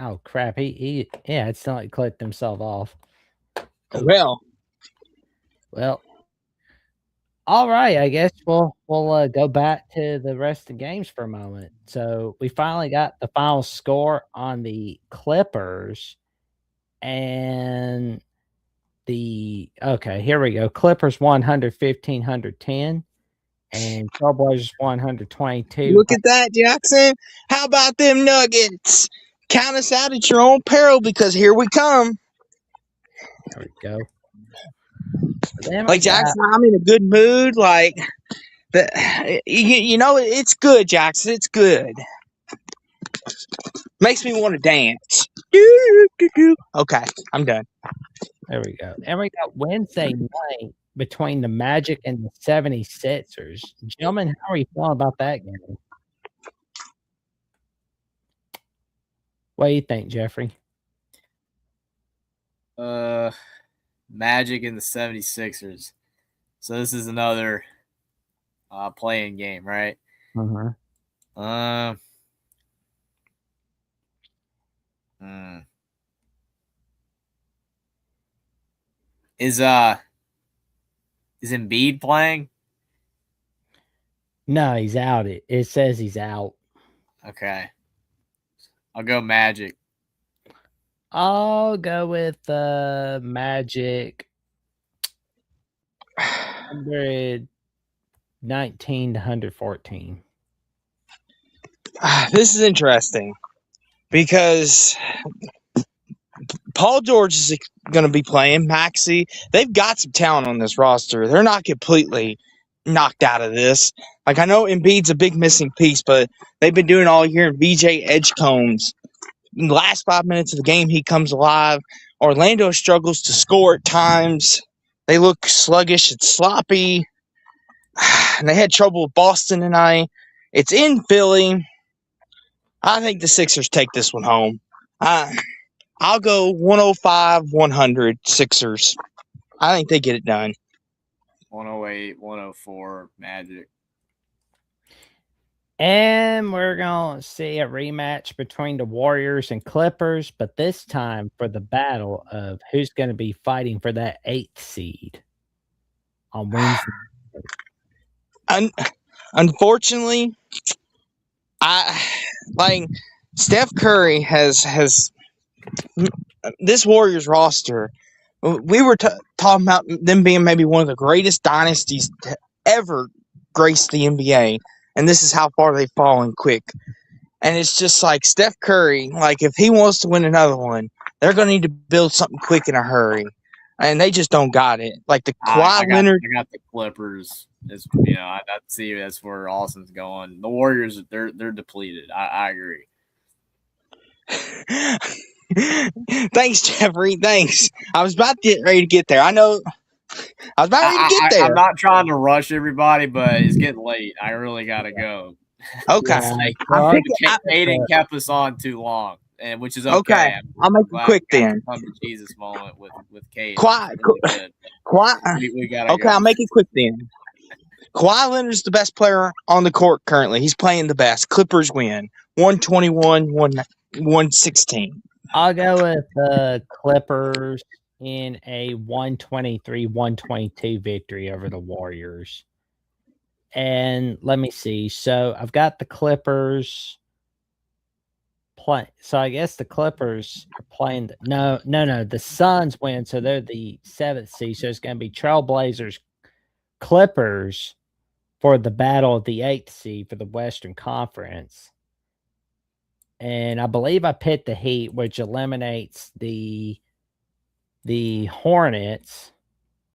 Oh crap! Yeah, it's not clicked himself off. Well, Well, all right. I guess we'll go back to the rest of the games for a moment. So we finally got the final score on the Clippers, and here we go. Clippers 115, 110, and Trailblazers 122. look at that, Jackson. How about them Nuggets? Count us out at your own peril because here we come. There we go. Then we Like got- Jackson, I'm in a good mood. Like you know, it's good, Jackson. It's good. Makes me want to dance. Okay, I'm done. There we go. And we got Wednesday night between the Magic and the 76ers. Gentlemen, how are you feeling about that game? What do you think, Jeffrey? Magic and the 76ers. So this is another playing game, right? Uh-huh. Is Embiid playing? No, he's out. It says he's out. Okay. I'll go Magic. I'll go with Magic 119 to 114. This is interesting because Paul George is going to be playing. Maxey, they've got some talent on this roster. They're not completely knocked out of this. Like, I know Embiid's a big missing piece, but they've been doing all year. And VJ Edgecombs, in the last 5 minutes of the game, he comes alive. Orlando struggles to score at times. They look sluggish and sloppy. And they had trouble with Boston tonight. It's in Philly. I think the Sixers take this one home. I'll go 105-100 Sixers. I think they get it done. 108, 104 Magic. And we're going to see a rematch between the Warriors and Clippers, but this time for the battle of who's going to be fighting for that 8th seed on Wednesday. Unfortunately, Steph Curry has this Warriors roster. We were talking about them being maybe one of the greatest dynasties to ever grace the NBA, and this is how far they've fallen quick. And it's just like Steph Curry, like if he wants to win another one, they're going to need to build something quick in a hurry, and they just don't got it. Like the Kawhi Leonard. I got the Clippers. I see that's where Austin's going. The Warriors, they're depleted. I agree. Thanks, Jeffrey. Thanks. I was about to get ready to get there. I know. I was about ready to get there. I'm not trying to rush everybody, but it's getting late. I really gotta go. Okay. Caden kept us on too long, and which is okay. Okay. I'll make it quick then. Come to Jesus moment with Caden. We gotta okay, go. I'll make it quick then. Kawhi Leonard's the best player on the court currently. He's playing the best. Clippers win 121-116. I'll go with the Clippers in a 123-122 victory over the Warriors. And let me see. So I've got the Clippers play. So I guess the Clippers are playing. No. The Suns win. So they're the 7th seed. So it's going to be Trailblazers, Clippers for the battle of the 8th seed for the Western Conference. And I believe I picked the Heat, which eliminates the Hornets.